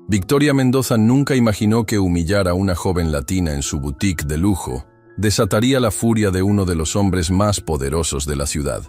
Victoria Mendoza nunca imaginó que humillar a una joven latina en su boutique de lujo desataría la furia de uno de los hombres más poderosos de la ciudad.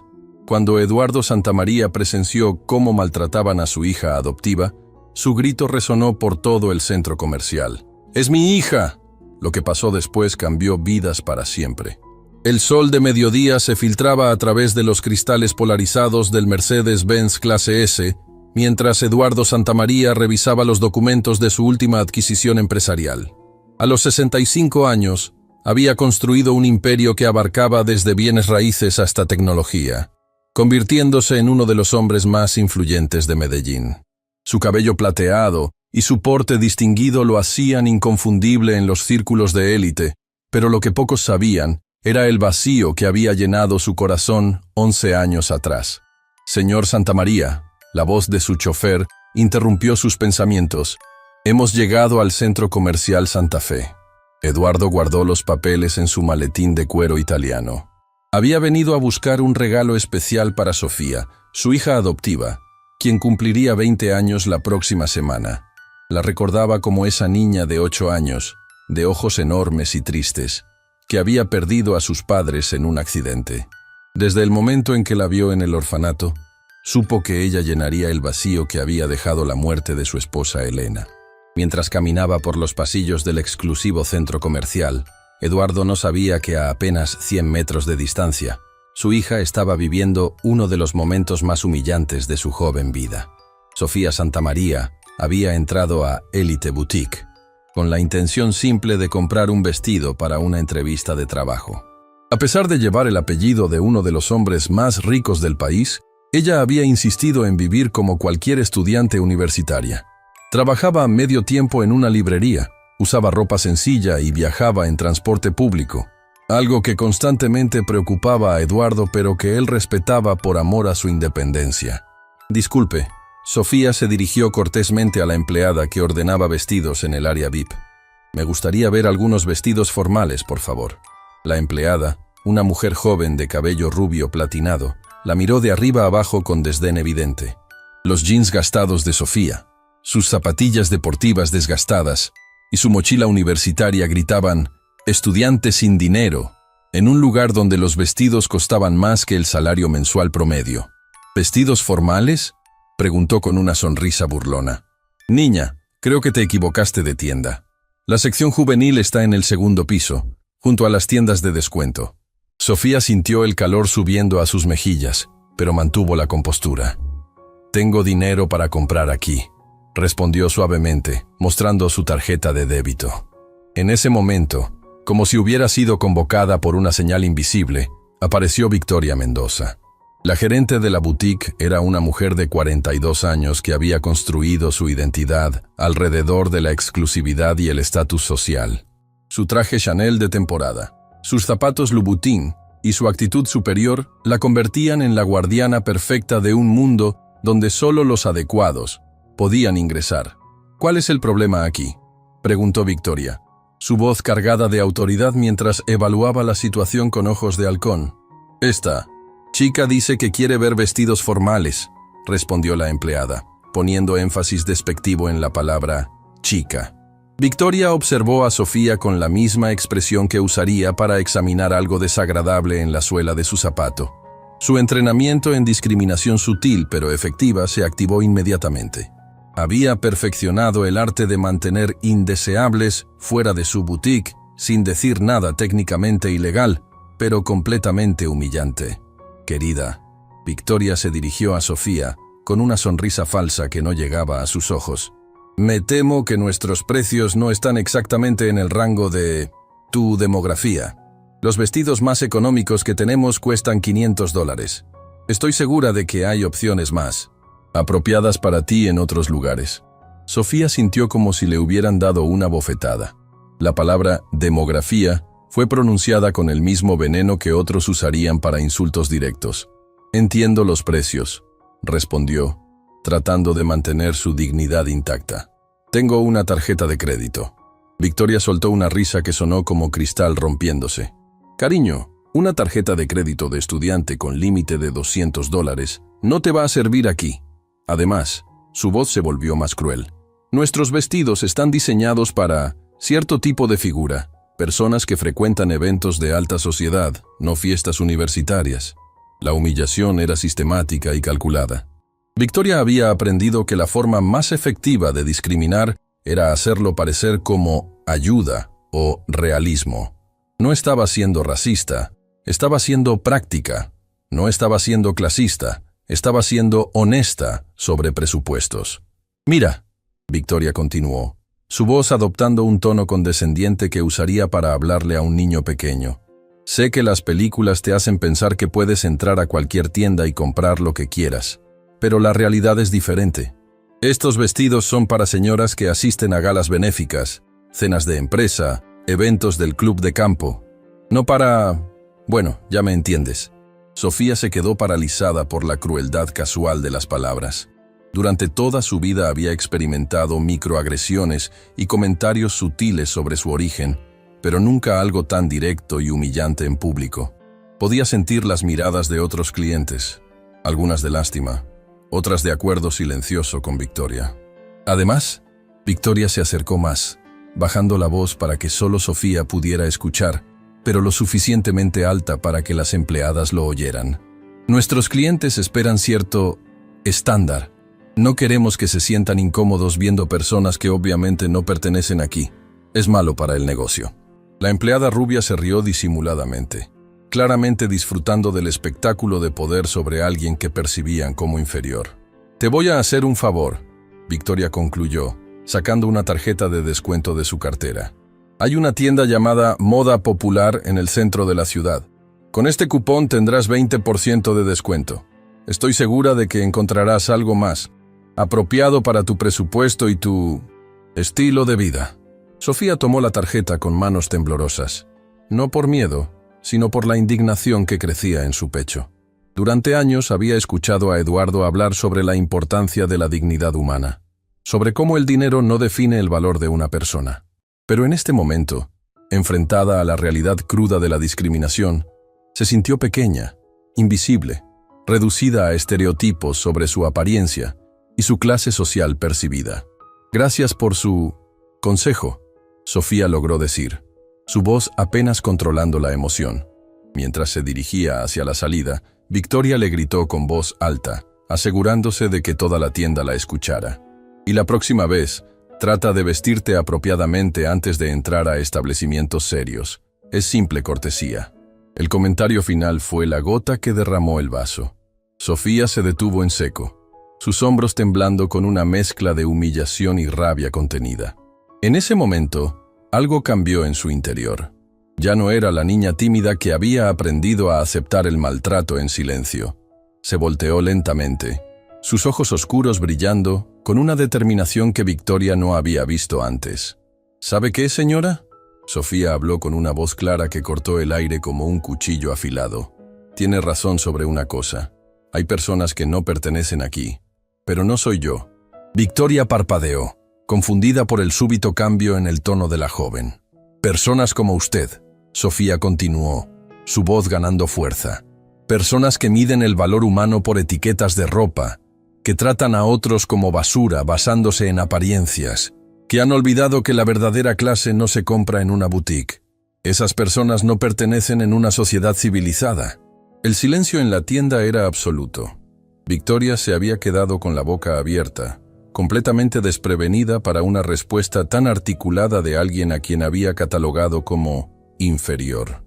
Cuando Eduardo Santamaría presenció cómo maltrataban a su hija adoptiva, su grito resonó por todo el centro comercial. ¡Es mi hija! Lo que pasó después cambió vidas para siempre. El sol de mediodía se filtraba a través de los cristales polarizados del Mercedes-Benz Clase S, mientras Eduardo Santamaría revisaba los documentos de su última adquisición empresarial. A los 65 años, había construido un imperio que abarcaba desde bienes raíces hasta tecnología, convirtiéndose en uno de los hombres más influyentes de Medellín. Su cabello plateado y su porte distinguido lo hacían inconfundible en los círculos de élite, pero lo que pocos sabían era el vacío que había llenado su corazón 11 años atrás. «Señor Santamaría», la voz de su chofer interrumpió sus pensamientos. «Hemos llegado al centro comercial Santa Fe». Eduardo guardó los papeles en su maletín de cuero italiano. Había venido a buscar un regalo especial para Sofía, su hija adoptiva, quien cumpliría 20 años la próxima semana. La recordaba como esa niña de 8 años, de ojos enormes y tristes, que había perdido a sus padres en un accidente. Desde el momento en que la vio en el orfanato, supo que ella llenaría el vacío que había dejado la muerte de su esposa Elena. Mientras caminaba por los pasillos del exclusivo centro comercial, Eduardo no sabía que a apenas 100 metros de distancia, su hija estaba viviendo uno de los momentos más humillantes de su joven vida. Sofía Santamaría había entrado a Elite Boutique con la intención simple de comprar un vestido para una entrevista de trabajo. A pesar de llevar el apellido de uno de los hombres más ricos del país, ella había insistido en vivir como cualquier estudiante universitaria. Trabajaba a medio tiempo en una librería, usaba ropa sencilla y viajaba en transporte público, algo que constantemente preocupaba a Eduardo pero que él respetaba por amor a su independencia. «Disculpe», Sofía se dirigió cortésmente a la empleada que ordenaba vestidos en el área VIP. «Me gustaría ver algunos vestidos formales, por favor». La empleada, una mujer joven de cabello rubio platinado, la miró de arriba abajo con desdén evidente. Los jeans gastados de Sofía, sus zapatillas deportivas desgastadas y su mochila universitaria gritaban «estudiante sin dinero», en un lugar donde los vestidos costaban más que el salario mensual promedio. «¿Vestidos formales?», preguntó con una sonrisa burlona. «Niña, creo que te equivocaste de tienda. La sección juvenil está en el segundo piso, junto a las tiendas de descuento». Sofía sintió el calor subiendo a sus mejillas, pero mantuvo la compostura. «Tengo dinero para comprar aquí», respondió suavemente, mostrando su tarjeta de débito. En ese momento, como si hubiera sido convocada por una señal invisible, apareció Victoria Mendoza. La gerente de la boutique era una mujer de 42 años que había construido su identidad alrededor de la exclusividad y el estatus social. Su traje Chanel de temporada, sus zapatos Louboutin y su actitud superior la convertían en la guardiana perfecta de un mundo donde solo los adecuados podían ingresar. «¿Cuál es el problema aquí?», preguntó Victoria, su voz cargada de autoridad mientras evaluaba la situación con ojos de halcón. «Esta chica dice que quiere ver vestidos formales», respondió la empleada, poniendo énfasis despectivo en la palabra «chica». Victoria observó a Sofía con la misma expresión que usaría para examinar algo desagradable en la suela de su zapato. Su entrenamiento en discriminación sutil pero efectiva se activó inmediatamente. Había perfeccionado el arte de mantener indeseables fuera de su boutique, sin decir nada técnicamente ilegal, pero completamente humillante. «Querida», Victoria se dirigió a Sofía, con una sonrisa falsa que no llegaba a sus ojos. «Me temo que nuestros precios no están exactamente en el rango de tu demografía. Los vestidos más económicos que tenemos cuestan $500. Estoy segura de que hay opciones más apropiadas para ti en otros lugares». Sofía sintió como si le hubieran dado una bofetada. La palabra demografía fue pronunciada con el mismo veneno que otros usarían para insultos directos. «Entiendo los precios», respondió, tratando de mantener su dignidad intacta. «Tengo una tarjeta de crédito». Victoria soltó una risa que sonó como cristal rompiéndose. «Cariño, una tarjeta de crédito de estudiante con límite de $200 no te va a servir aquí». Además, su voz se volvió más cruel. Nuestros vestidos están diseñados para cierto tipo de figura, personas que frecuentan eventos de alta sociedad, no fiestas universitarias. La humillación era sistemática y calculada. Victoria había aprendido que la forma más efectiva de discriminar era hacerlo parecer como ayuda o realismo. No estaba siendo racista, estaba siendo práctica. No estaba siendo clasista, estaba siendo honesta sobre presupuestos. Mira, Victoria continuó, su voz adoptando un tono condescendiente que usaría para hablarle a un niño pequeño. Sé que las películas te hacen pensar que puedes entrar a cualquier tienda y comprar lo que quieras, pero la realidad es diferente. Estos vestidos son para señoras que asisten a galas benéficas, cenas de empresa, eventos del club de campo. No para... Bueno, ya me entiendes. Sofía se quedó paralizada por la crueldad casual de las palabras. Durante toda su vida había experimentado microagresiones y comentarios sutiles sobre su origen, pero nunca algo tan directo y humillante en público. Podía sentir las miradas de otros clientes, algunas de lástima, otras de acuerdo silencioso con Victoria. Además, Victoria se acercó más, bajando la voz para que solo Sofía pudiera escuchar, pero lo suficientemente alta para que las empleadas lo oyeran. Nuestros clientes esperan cierto estándar. No queremos que se sientan incómodos viendo personas que obviamente no pertenecen aquí. Es malo para el negocio. La empleada rubia se rió disimuladamente, claramente disfrutando del espectáculo de poder sobre alguien que percibían como inferior. Te voy a hacer un favor, Victoria concluyó, sacando una tarjeta de descuento de su cartera. Hay una tienda llamada Moda Popular en el centro de la ciudad. Con este cupón tendrás 20% de descuento. Estoy segura de que encontrarás algo más, apropiado para tu presupuesto y tu estilo de vida. Sofía tomó la tarjeta con manos temblorosas, no por miedo, sino por la indignación que crecía en su pecho. Durante años había escuchado a Eduardo hablar sobre la importancia de la dignidad humana, sobre cómo el dinero no define el valor de una persona. Pero en este momento, enfrentada a la realidad cruda de la discriminación, se sintió pequeña, invisible, reducida a estereotipos sobre su apariencia y su clase social percibida. Gracias por su consejo, Sofía logró decir, su voz apenas controlando la emoción. Mientras se dirigía hacia la salida, Victoria le gritó con voz alta, asegurándose de que toda la tienda la escuchara. Y la próxima vez, trata de vestirte apropiadamente antes de entrar a establecimientos serios. Es simple cortesía. El comentario final fue la gota que derramó el vaso. Sofía se detuvo en seco, sus hombros temblando con una mezcla de humillación y rabia contenida. En ese momento, algo cambió en su interior. Ya no era la niña tímida que había aprendido a aceptar el maltrato en silencio. Se volteó lentamente, sus ojos oscuros brillando, con una determinación que Victoria no había visto antes. ¿Sabe qué, señora? Sofía habló con una voz clara que cortó el aire como un cuchillo afilado. Tiene razón sobre una cosa. Hay personas que no pertenecen aquí, pero no soy yo. Victoria parpadeó, confundida por el súbito cambio en el tono de la joven. Personas como usted, Sofía continuó, su voz ganando fuerza. Personas que miden el valor humano por etiquetas de ropa, que tratan a otros como basura basándose en apariencias, que han olvidado que la verdadera clase no se compra en una boutique. Esas personas no pertenecen en una sociedad civilizada. El silencio en la tienda era absoluto. Victoria se había quedado con la boca abierta, completamente desprevenida para una respuesta tan articulada de alguien a quien había catalogado como inferior.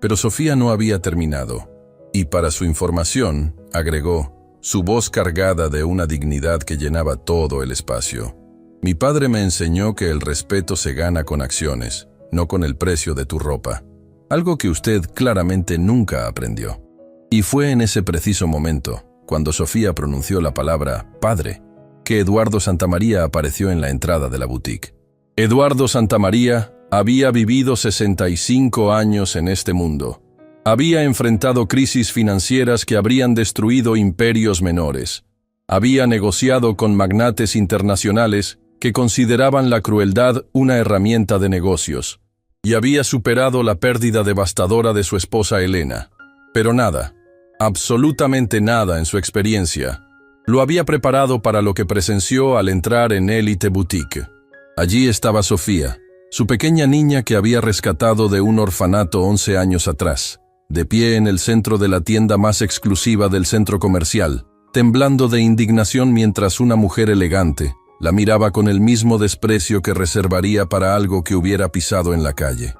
Pero Sofía no había terminado, y para su información, agregó, su voz cargada de una dignidad que llenaba todo el espacio. Mi padre me enseñó que el respeto se gana con acciones, no con el precio de tu ropa. Algo que usted claramente nunca aprendió. Y fue en ese preciso momento, cuando Sofía pronunció la palabra «padre», que Eduardo Santamaría apareció en la entrada de la boutique. Eduardo Santamaría había vivido 65 años en este mundo. Había enfrentado crisis financieras que habrían destruido imperios menores. Había negociado con magnates internacionales que consideraban la crueldad una herramienta de negocios. Y había superado la pérdida devastadora de su esposa Elena. Pero nada, absolutamente nada en su experiencia, Lo había preparado para lo que presenció al entrar en Elite Boutique. Allí estaba Sofía, su pequeña niña que había rescatado de un orfanato 11 años atrás, de pie en el centro de la tienda más exclusiva del centro comercial, temblando de indignación mientras una mujer elegante la miraba con el mismo desprecio que reservaría para algo que hubiera pisado en la calle.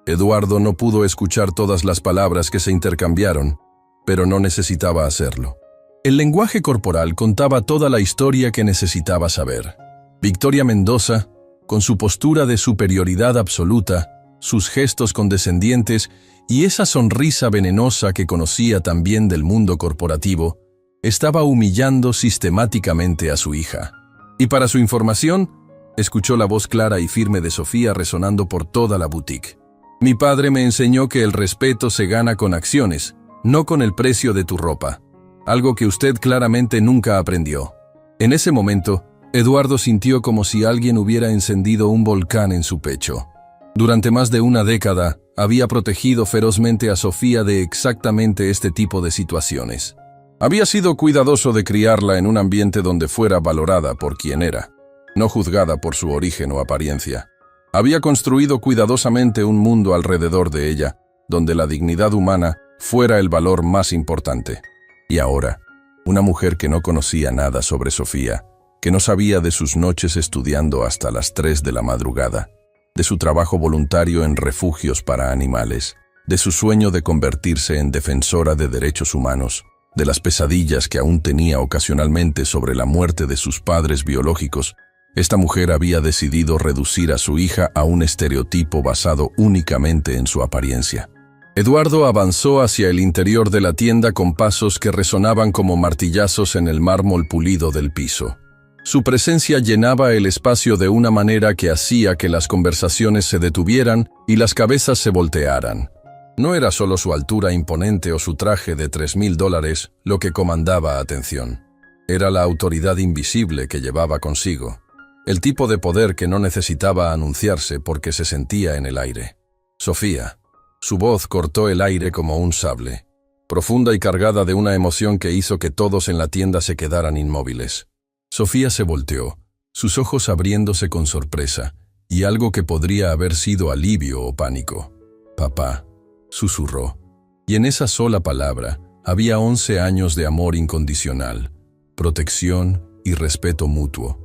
Eduardo no pudo escuchar todas las palabras que se intercambiaron, pero no necesitaba hacerlo. El lenguaje corporal contaba toda la historia que necesitaba saber. Victoria Mendoza, con su postura de superioridad absoluta, sus gestos condescendientes y esa sonrisa venenosa que conocía también del mundo corporativo, estaba humillando sistemáticamente a su hija. Y para su información, escuchó la voz clara y firme de Sofía resonando por toda la boutique. Mi padre me enseñó que el respeto se gana con acciones, no con el precio de tu ropa. Algo que usted claramente nunca aprendió. En ese momento, Eduardo sintió como si alguien hubiera encendido un volcán en su pecho. Durante más de una década, había protegido ferozmente a Sofía de exactamente este tipo de situaciones. Había sido cuidadoso de criarla en un ambiente donde fuera valorada por quien era, no juzgada por su origen o apariencia. Había construido cuidadosamente un mundo alrededor de ella, donde la dignidad humana fuera el valor más importante. Y ahora, una mujer que no conocía nada sobre Sofía, que no sabía de sus noches estudiando hasta las 3 de la madrugada, de su trabajo voluntario en refugios para animales, de su sueño de convertirse en defensora de derechos humanos, de las pesadillas que aún tenía ocasionalmente sobre la muerte de sus padres biológicos, esta mujer había decidido reducir a su hija a un estereotipo basado únicamente en su apariencia. Eduardo avanzó hacia el interior de la tienda con pasos que resonaban como martillazos en el mármol pulido del piso. Su presencia llenaba el espacio de una manera que hacía que las conversaciones se detuvieran y las cabezas se voltearan. No era solo su altura imponente o su traje de $3,000 lo que comandaba atención. Era la autoridad invisible que llevaba consigo. El tipo de poder que no necesitaba anunciarse porque se sentía en el aire. Sofía. Su voz cortó el aire como un sable, profunda y cargada de una emoción que hizo que todos en la tienda se quedaran inmóviles. Sofía se volteó, sus ojos abriéndose con sorpresa, y algo que podría haber sido alivio o pánico. Papá, susurró, y en esa sola palabra había 11 años de amor incondicional, protección y respeto mutuo.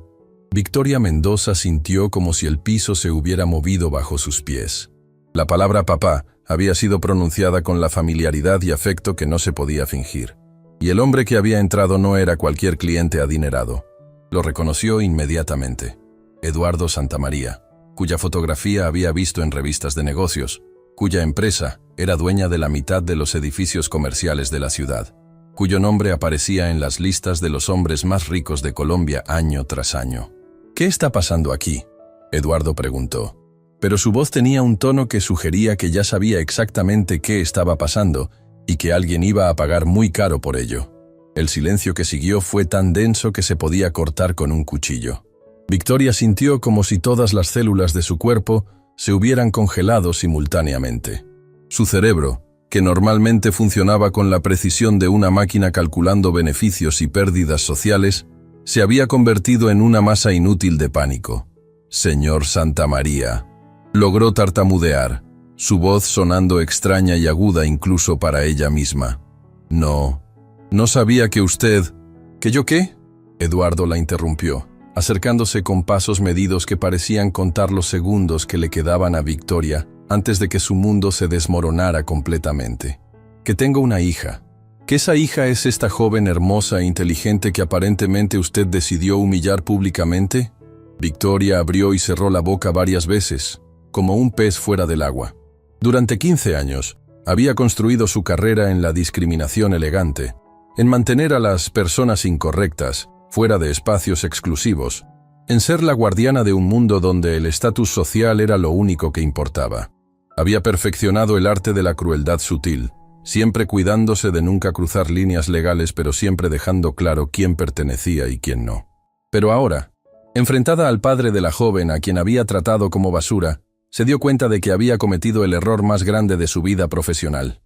Victoria Mendoza sintió como si el piso se hubiera movido bajo sus pies. La palabra papá había sido pronunciada con la familiaridad y afecto que no se podía fingir. Y el hombre que había entrado no era cualquier cliente adinerado. Lo reconoció inmediatamente. Eduardo Santamaría, cuya fotografía había visto en revistas de negocios, cuya empresa era dueña de la mitad de los edificios comerciales de la ciudad, cuyo nombre aparecía en las listas de los hombres más ricos de Colombia año tras año. ¿Qué está pasando aquí?, Eduardo preguntó. Pero su voz tenía un tono que sugería que ya sabía exactamente qué estaba pasando y que alguien iba a pagar muy caro por ello. El silencio que siguió fue tan denso que se podía cortar con un cuchillo. Victoria sintió como si todas las células de su cuerpo se hubieran congelado simultáneamente. Su cerebro, que normalmente funcionaba con la precisión de una máquina calculando beneficios y pérdidas sociales, se había convertido en una masa inútil de pánico. Señor Santamaría. Logró tartamudear, su voz sonando extraña y aguda incluso para ella misma. No sabía que usted... ¿Que yo qué? Eduardo la interrumpió, acercándose con pasos medidos que parecían contar los segundos que le quedaban a Victoria antes de que su mundo se desmoronara completamente. Que tengo una hija. Que esa hija es esta joven hermosa e inteligente que aparentemente usted decidió humillar públicamente. Victoria abrió y cerró la boca varias veces, como un pez fuera del agua. Durante 15 años, había construido su carrera en la discriminación elegante, en mantener a las personas incorrectas fuera de espacios exclusivos, en ser la guardiana de un mundo donde el estatus social era lo único que importaba. Había perfeccionado el arte de la crueldad sutil, siempre cuidándose de nunca cruzar líneas legales, pero siempre dejando claro quién pertenecía y quién no. Pero ahora, enfrentada al padre de la joven a quien había tratado como basura, se dio cuenta de que había cometido el error más grande de su vida profesional.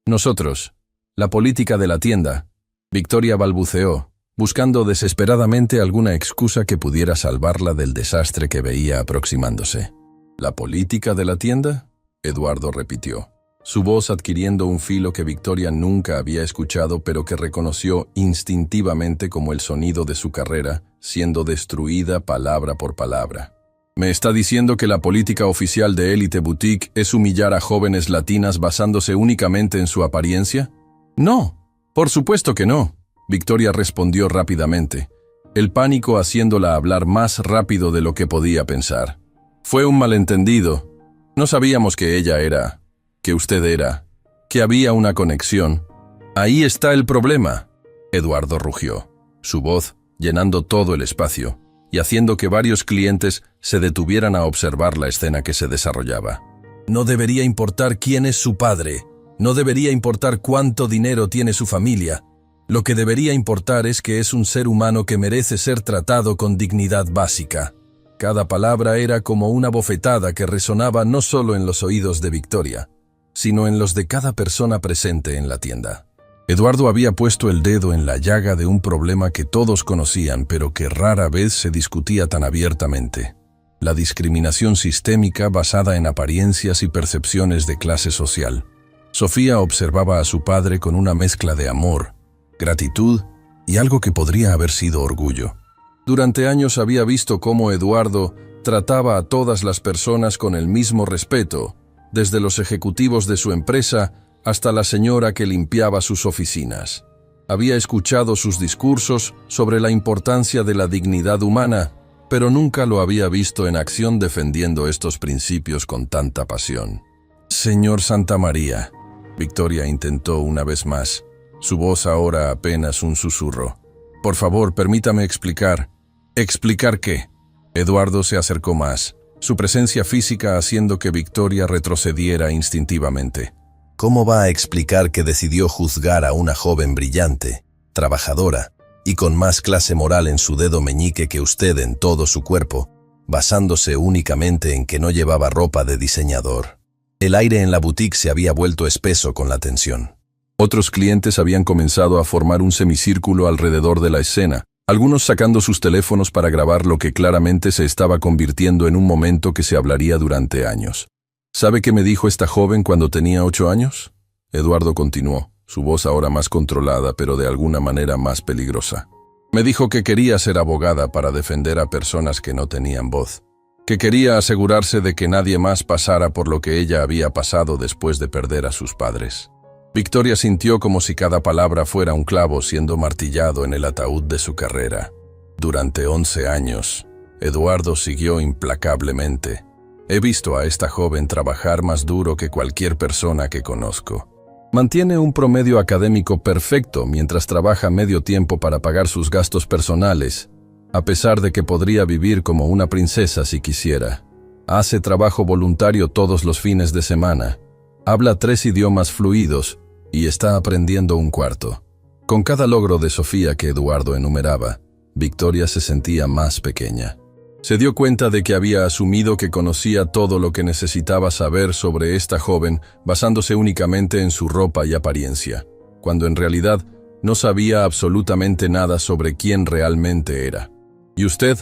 Nosotros, la política de la tienda, Victoria balbuceó, buscando desesperadamente alguna excusa que pudiera salvarla del desastre que veía aproximándose. ¿La política de la tienda?, Eduardo repitió, su voz adquiriendo un filo que Victoria nunca había escuchado pero que reconoció instintivamente como el sonido de su carrera, siendo destruida palabra por palabra. ¿Me está diciendo que la política oficial de Elite Boutique es humillar a jóvenes latinas basándose únicamente en su apariencia? No, por supuesto que no, Victoria respondió rápidamente, el pánico haciéndola hablar más rápido de lo que podía pensar. Fue un malentendido. No sabíamos que ella era, que usted era, que había una conexión. Ahí está el problema, Eduardo rugió, su voz llenando todo el espacio y haciendo que varios clientes se detuvieran a observar la escena que se desarrollaba. No debería importar quién es su padre, no debería importar cuánto dinero tiene su familia. Lo que debería importar es que es un ser humano que merece ser tratado con dignidad básica. Cada palabra era como una bofetada que resonaba no solo en los oídos de Victoria, sino en los de cada persona presente en la tienda. Eduardo había puesto el dedo en la llaga de un problema que todos conocían, pero que rara vez se discutía tan abiertamente: la discriminación sistémica basada en apariencias y percepciones de clase social. Sofía observaba a su padre con una mezcla de amor, gratitud y algo que podría haber sido orgullo. Durante años había visto cómo Eduardo trataba a todas las personas con el mismo respeto, desde los ejecutivos de su empresa hasta la señora que limpiaba sus oficinas. Había escuchado sus discursos sobre la importancia de la dignidad humana, pero nunca lo había visto en acción defendiendo estos principios con tanta pasión. «Señor Santamaría», Victoria intentó una vez más, su voz ahora apenas un susurro. «Por favor, permítame explicar». «¿Explicar qué?». Eduardo se acercó más, su presencia física haciendo que Victoria retrocediera instintivamente. «¿Cómo va a explicar que decidió juzgar a una joven brillante, trabajadora y con más clase moral en su dedo meñique que usted en todo su cuerpo, basándose únicamente en que no llevaba ropa de diseñador?» El aire en la boutique se había vuelto espeso con la tensión. Otros clientes habían comenzado a formar un semicírculo alrededor de la escena, algunos sacando sus teléfonos para grabar lo que claramente se estaba convirtiendo en un momento que se hablaría durante años. ¿Sabe qué me dijo esta joven cuando tenía 8 años? Eduardo continuó, su voz ahora más controlada, pero de alguna manera más peligrosa. Me dijo que quería ser abogada para defender a personas que no tenían voz, que quería asegurarse de que nadie más pasara por lo que ella había pasado después de perder a sus padres. Victoria sintió como si cada palabra fuera un clavo siendo martillado en el ataúd de su carrera. Durante 11 años, Eduardo siguió implacablemente. He visto a esta joven trabajar más duro que cualquier persona que conozco. Mantiene un promedio académico perfecto mientras trabaja medio tiempo para pagar sus gastos personales, a pesar de que podría vivir como una princesa si quisiera. Hace trabajo voluntario todos los fines de semana. Habla 3 idiomas fluidos y está aprendiendo un 4. Con cada logro de Sofía que Eduardo enumeraba, Victoria se sentía más pequeña. Se dio cuenta de que había asumido que conocía todo lo que necesitaba saber sobre esta joven basándose únicamente en su ropa y apariencia, cuando en realidad no sabía absolutamente nada sobre quién realmente era. ¿Y usted?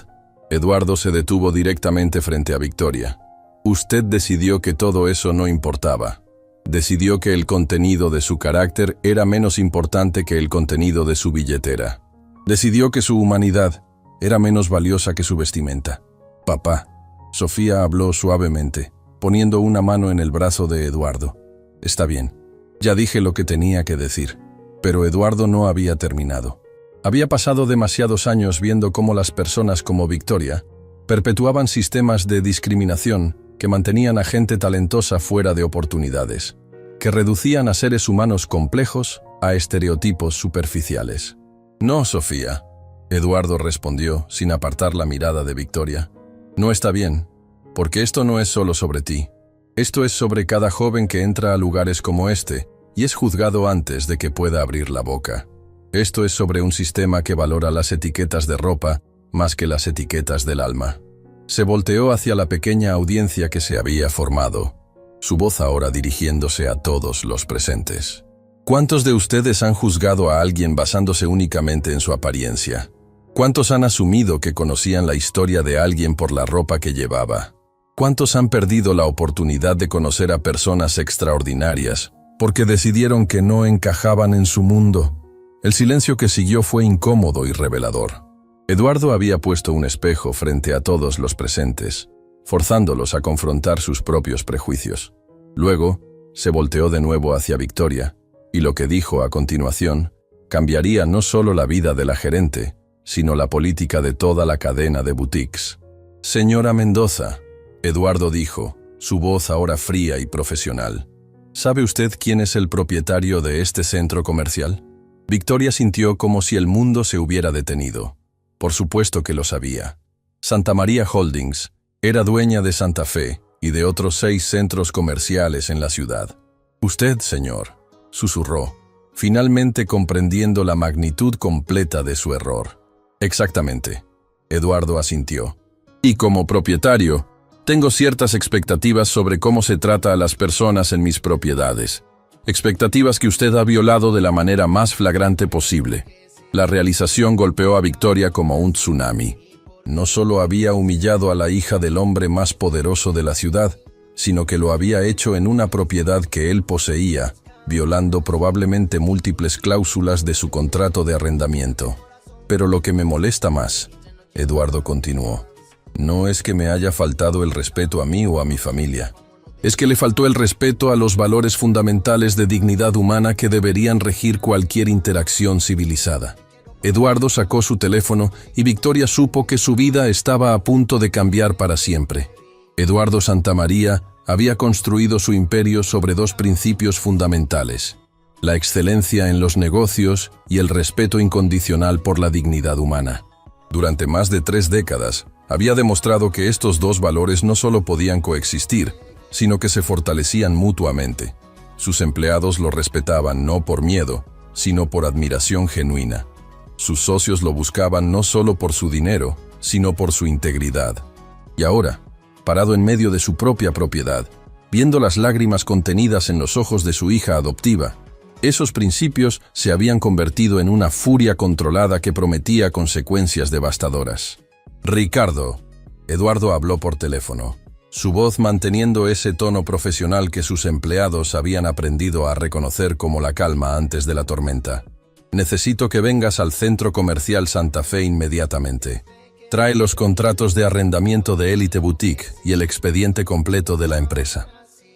Eduardo se detuvo directamente frente a Victoria. Usted decidió que todo eso no importaba. Decidió que el contenido de su carácter era menos importante que el contenido de su billetera. Decidió que su humanidad era menos valiosa que su vestimenta. Papá, Sofía habló suavemente, poniendo una mano en el brazo de Eduardo. Está bien, ya dije lo que tenía que decir. Pero Eduardo no había terminado. Había pasado demasiados años viendo cómo las personas como Victoria perpetuaban sistemas de discriminación que mantenían a gente talentosa fuera de oportunidades, que reducían a seres humanos complejos a estereotipos superficiales. «No, Sofía», Eduardo respondió sin apartar la mirada de Victoria. «No está bien, porque esto no es solo sobre ti. Esto es sobre cada joven que entra a lugares como este y es juzgado antes de que pueda abrir la boca. Esto es sobre un sistema que valora las etiquetas de ropa más que las etiquetas del alma». Se volteó hacia la pequeña audiencia que se había formado, su voz ahora dirigiéndose a todos los presentes. ¿Cuántos de ustedes han juzgado a alguien basándose únicamente en su apariencia? ¿Cuántos han asumido que conocían la historia de alguien por la ropa que llevaba? ¿Cuántos han perdido la oportunidad de conocer a personas extraordinarias porque decidieron que no encajaban en su mundo? El silencio que siguió fue incómodo y revelador. Eduardo había puesto un espejo frente a todos los presentes, forzándolos a confrontar sus propios prejuicios. Luego, se volteó de nuevo hacia Victoria, y lo que dijo a continuación cambiaría no solo la vida de la gerente, sino la política de toda la cadena de boutiques. «Señora Mendoza», Eduardo dijo, su voz ahora fría y profesional, «¿sabe usted quién es el propietario de este centro comercial?» Victoria sintió como si el mundo se hubiera detenido. Por supuesto que lo sabía. Santa María Holdings era dueña de Santa Fe y de otros 6 centros comerciales en la ciudad. «Usted, señor», susurró, finalmente comprendiendo la magnitud completa de su error. «Exactamente», Eduardo asintió. «Y como propietario, tengo ciertas expectativas sobre cómo se trata a las personas en mis propiedades. Expectativas que usted ha violado de la manera más flagrante posible». La realización golpeó a Victoria como un tsunami. No solo había humillado a la hija del hombre más poderoso de la ciudad, sino que lo había hecho en una propiedad que él poseía, violando probablemente múltiples cláusulas de su contrato de arrendamiento. «Pero lo que me molesta más», Eduardo continuó, «no es que me haya faltado el respeto a mí o a mi familia. Es que le faltó el respeto a los valores fundamentales de dignidad humana que deberían regir cualquier interacción civilizada». Eduardo sacó su teléfono y Victoria supo que su vida estaba a punto de cambiar para siempre. Eduardo Santamaría había construido su imperio sobre 2 principios fundamentales: la excelencia en los negocios y el respeto incondicional por la dignidad humana. Durante más de 3 décadas, había demostrado que estos 2 valores no solo podían coexistir, sino que se fortalecían mutuamente. Sus empleados lo respetaban no por miedo, sino por admiración genuina. Sus socios lo buscaban no solo por su dinero, sino por su integridad. Y ahora, parado en medio de su propia propiedad, viendo las lágrimas contenidas en los ojos de su hija adoptiva, esos principios se habían convertido en una furia controlada que prometía consecuencias devastadoras. «Ricardo», Eduardo habló por teléfono, su voz manteniendo ese tono profesional que sus empleados habían aprendido a reconocer como la calma antes de la tormenta. «Necesito que vengas al centro comercial Santa Fe inmediatamente. Trae los contratos de arrendamiento de Elite Boutique y el expediente completo de la empresa».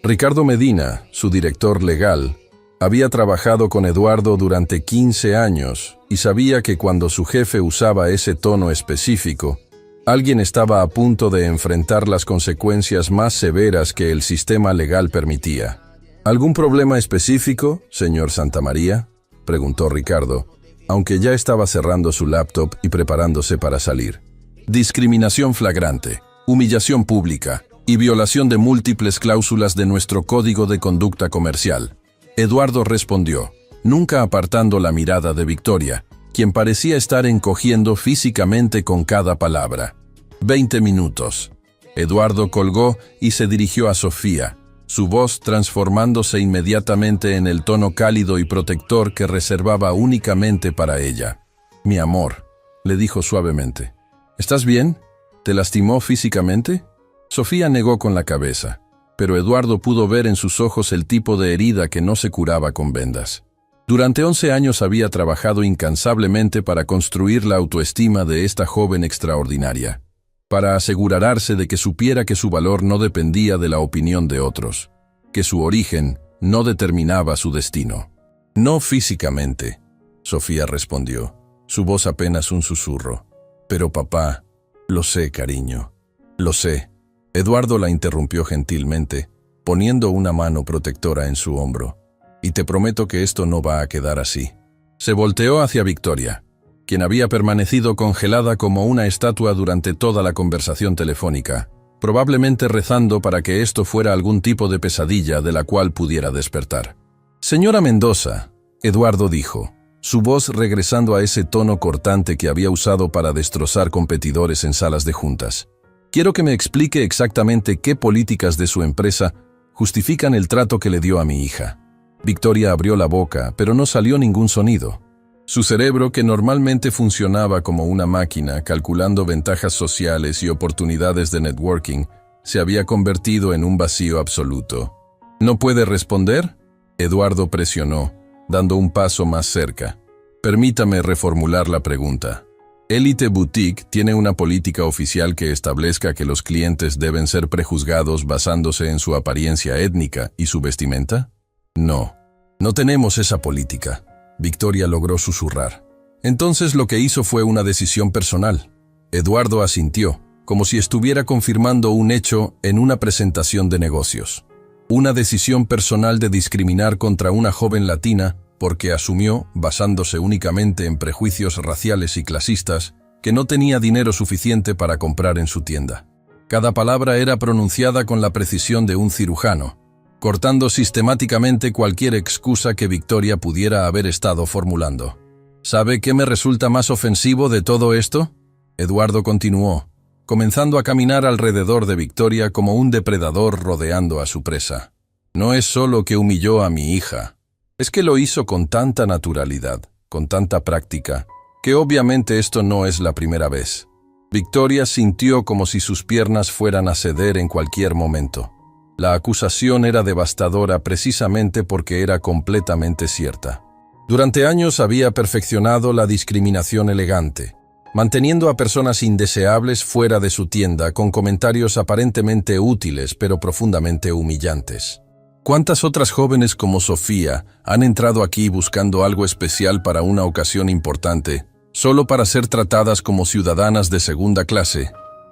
Ricardo Medina, su director legal, había trabajado con Eduardo durante 15 años y sabía que cuando su jefe usaba ese tono específico, alguien estaba a punto de enfrentar las consecuencias más severas que el sistema legal permitía. «¿Algún problema específico, señor Santamaría?», preguntó Ricardo, aunque ya estaba cerrando su laptop y preparándose para salir. «Discriminación flagrante, humillación pública y violación de múltiples cláusulas de nuestro Código de Conducta Comercial», Eduardo respondió, nunca apartando la mirada de Victoria, quien parecía estar encogiendo físicamente con cada palabra. 20 minutos. Eduardo colgó y se dirigió a Sofía, su voz transformándose inmediatamente en el tono cálido y protector que reservaba únicamente para ella. «Mi amor», le dijo suavemente. «¿Estás bien? ¿Te lastimó físicamente?» Sofía negó con la cabeza, pero Eduardo pudo ver en sus ojos el tipo de herida que no se curaba con vendas. Durante 11 años había trabajado incansablemente para construir la autoestima de esta joven extraordinaria, para asegurarse de que supiera que su valor no dependía de la opinión de otros, que su origen no determinaba su destino. «No físicamente», Sofía respondió, su voz apenas un susurro. «Pero papá, lo sé, cariño, lo sé». Eduardo la interrumpió gentilmente, poniendo una mano protectora en su hombro. «Y te prometo que esto no va a quedar así». Se volteó hacia Victoria, quien había permanecido congelada como una estatua durante toda la conversación telefónica, probablemente rezando para que esto fuera algún tipo de pesadilla de la cual pudiera despertar. «Señora Mendoza», Eduardo dijo, su voz regresando a ese tono cortante que había usado para destrozar competidores en salas de juntas. «Quiero que me explique exactamente qué políticas de su empresa justifican el trato que le dio a mi hija». Victoria abrió la boca, pero no salió ningún sonido. Su cerebro, que normalmente funcionaba como una máquina, calculando ventajas sociales y oportunidades de networking, se había convertido en un vacío absoluto. ¿No puede responder? Eduardo presionó, dando un paso más cerca. Permítame reformular la pregunta. ¿Elite Boutique tiene una política oficial que establezca que los clientes deben ser prejuzgados basándose en su apariencia étnica y su vestimenta? No, no tenemos esa política. Victoria logró susurrar. Entonces lo que hizo fue una decisión personal. Eduardo asintió, como si estuviera confirmando un hecho en una presentación de negocios. Una decisión personal de discriminar contra una joven latina porque asumió, basándose únicamente en prejuicios raciales y clasistas, que no tenía dinero suficiente para comprar en su tienda. Cada palabra era pronunciada con la precisión de un cirujano, cortando sistemáticamente cualquier excusa que Victoria pudiera haber estado formulando. ¿Sabe qué me resulta más ofensivo de todo esto? Eduardo continuó, comenzando a caminar alrededor de Victoria como un depredador rodeando a su presa. No es solo que humilló a mi hija. Es que lo hizo con tanta naturalidad, con tanta práctica, que obviamente esto no es la primera vez. Victoria sintió como si sus piernas fueran a ceder en cualquier momento. La acusación era devastadora precisamente porque era completamente cierta. Durante años había perfeccionado la discriminación elegante, manteniendo a personas indeseables fuera de su tienda con comentarios aparentemente útiles pero profundamente humillantes. ¿Cuántas otras jóvenes como Sofía han entrado aquí buscando algo especial para una ocasión importante, solo para ser tratadas como ciudadanas de segunda clase?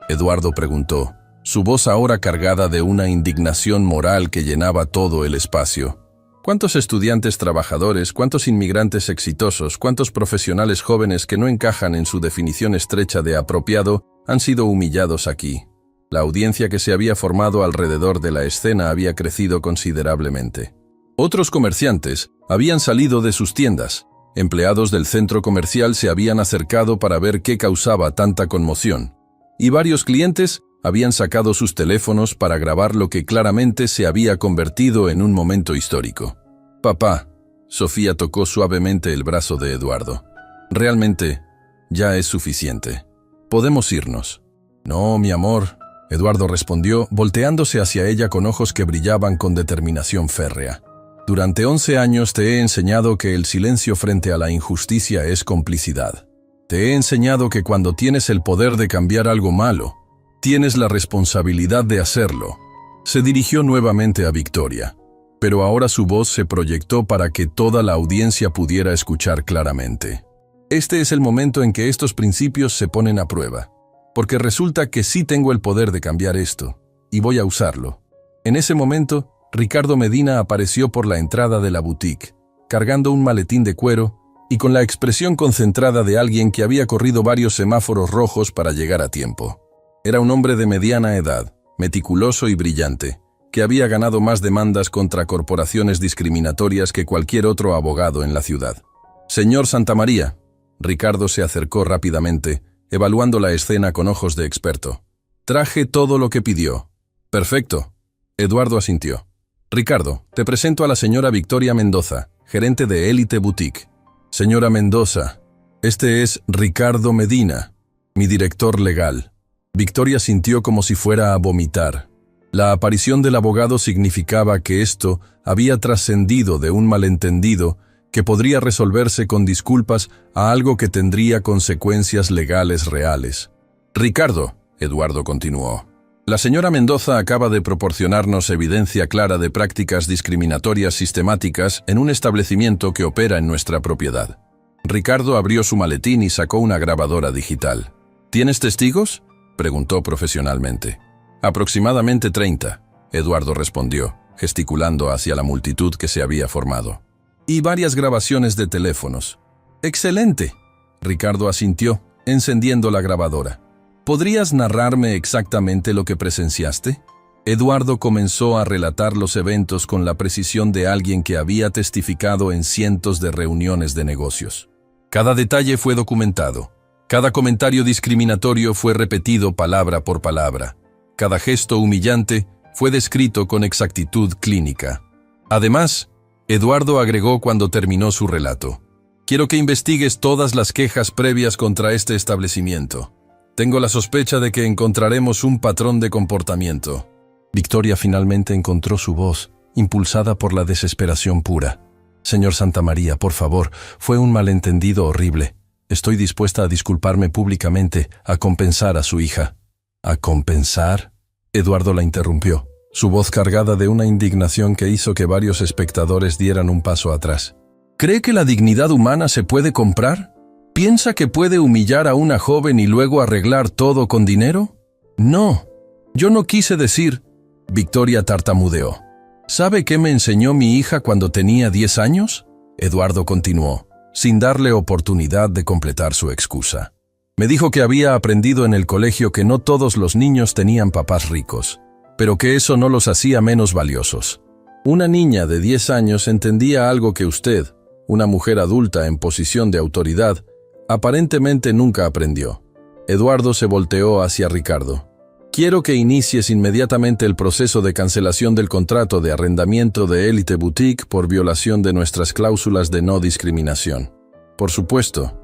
Eduardo preguntó, su voz ahora cargada de una indignación moral que llenaba todo el espacio. ¿Cuántos estudiantes trabajadores, cuántos inmigrantes exitosos, cuántos profesionales jóvenes que no encajan en su definición estrecha de apropiado han sido humillados aquí? La audiencia que se había formado alrededor de la escena había crecido considerablemente. Otros comerciantes habían salido de sus tiendas. Empleados del centro comercial se habían acercado para ver qué causaba tanta conmoción. Y varios clientes habían sacado sus teléfonos para grabar lo que claramente se había convertido en un momento histórico. «Papá», Sofía tocó suavemente el brazo de Eduardo. «Realmente, ya es suficiente. Podemos irnos». «No, mi amor», Eduardo respondió, volteándose hacia ella con ojos que brillaban con determinación férrea. «Durante 11 años te he enseñado que el silencio frente a la injusticia es complicidad. Te he enseñado que cuando tienes el poder de cambiar algo malo, tienes la responsabilidad de hacerlo». Se dirigió nuevamente a Victoria, pero ahora su voz se proyectó para que toda la audiencia pudiera escuchar claramente. Este es el momento en que estos principios se ponen a prueba. Porque resulta que sí tengo el poder de cambiar esto, y voy a usarlo. En ese momento, Ricardo Medina apareció por la entrada de la boutique, cargando un maletín de cuero y con la expresión concentrada de alguien que había corrido varios semáforos rojos para llegar a tiempo. Era un hombre de mediana edad, meticuloso y brillante, que había ganado más demandas contra corporaciones discriminatorias que cualquier otro abogado en la ciudad. «Señor Santamaría», Ricardo se acercó rápidamente, evaluando la escena con ojos de experto. «Traje todo lo que pidió». «Perfecto». Eduardo asintió. «Ricardo, te presento a la señora Victoria Mendoza, gerente de Elite Boutique». «Señora Mendoza, este es Ricardo Medina, mi director legal». Victoria sintió como si fuera a vomitar. La aparición del abogado significaba que esto había trascendido de un malentendido que podría resolverse con disculpas a algo que tendría consecuencias legales reales. «Ricardo», Eduardo continuó, «la señora Mendoza acaba de proporcionarnos evidencia clara de prácticas discriminatorias sistemáticas en un establecimiento que opera en nuestra propiedad». Ricardo abrió su maletín y sacó una grabadora digital. «¿Tienes testigos?», preguntó profesionalmente. «Aproximadamente 30», Eduardo respondió, gesticulando hacia la multitud que se había formado. «Y varias grabaciones de teléfonos». «Excelente», Ricardo asintió, encendiendo la grabadora. «¿Podrías narrarme exactamente lo que presenciaste?». Eduardo comenzó a relatar los eventos con la precisión de alguien que había testificado en cientos de reuniones de negocios. Cada detalle fue documentado. Cada comentario discriminatorio fue repetido palabra por palabra. Cada gesto humillante fue descrito con exactitud clínica. Además, Eduardo agregó cuando terminó su relato. Quiero que investigues todas las quejas previas contra este establecimiento. Tengo la sospecha de que encontraremos un patrón de comportamiento. Victoria finalmente encontró su voz, impulsada por la desesperación pura. Señor Santamaría, por favor, fue un malentendido horrible. Estoy dispuesta a disculparme públicamente, a compensar a su hija. ¿A compensar? Eduardo la interrumpió, su voz cargada de una indignación que hizo que varios espectadores dieran un paso atrás. ¿Cree que la dignidad humana se puede comprar? ¿Piensa que puede humillar a una joven y luego arreglar todo con dinero? No, yo no quise decir. Victoria tartamudeó. ¿Sabe qué me enseñó mi hija cuando tenía 10 años? Eduardo continuó, sin darle oportunidad de completar su excusa. Me dijo que había aprendido en el colegio que no todos los niños tenían papás ricos, pero que eso no los hacía menos valiosos. Una niña de 10 años entendía algo que usted, una mujer adulta en posición de autoridad, aparentemente nunca aprendió. Eduardo se volteó hacia Ricardo. Quiero que inicies inmediatamente el proceso de cancelación del contrato de arrendamiento de Elite Boutique por violación de nuestras cláusulas de no discriminación. Por supuesto.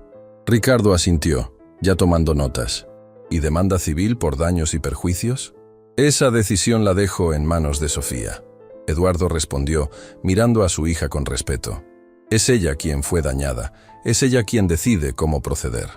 Ricardo asintió, ya tomando notas. ¿Y demanda civil por daños y perjuicios? Esa decisión la dejo en manos de Sofía. Eduardo respondió, mirando a su hija con respeto. Es ella quien fue dañada, es ella quien decide cómo proceder.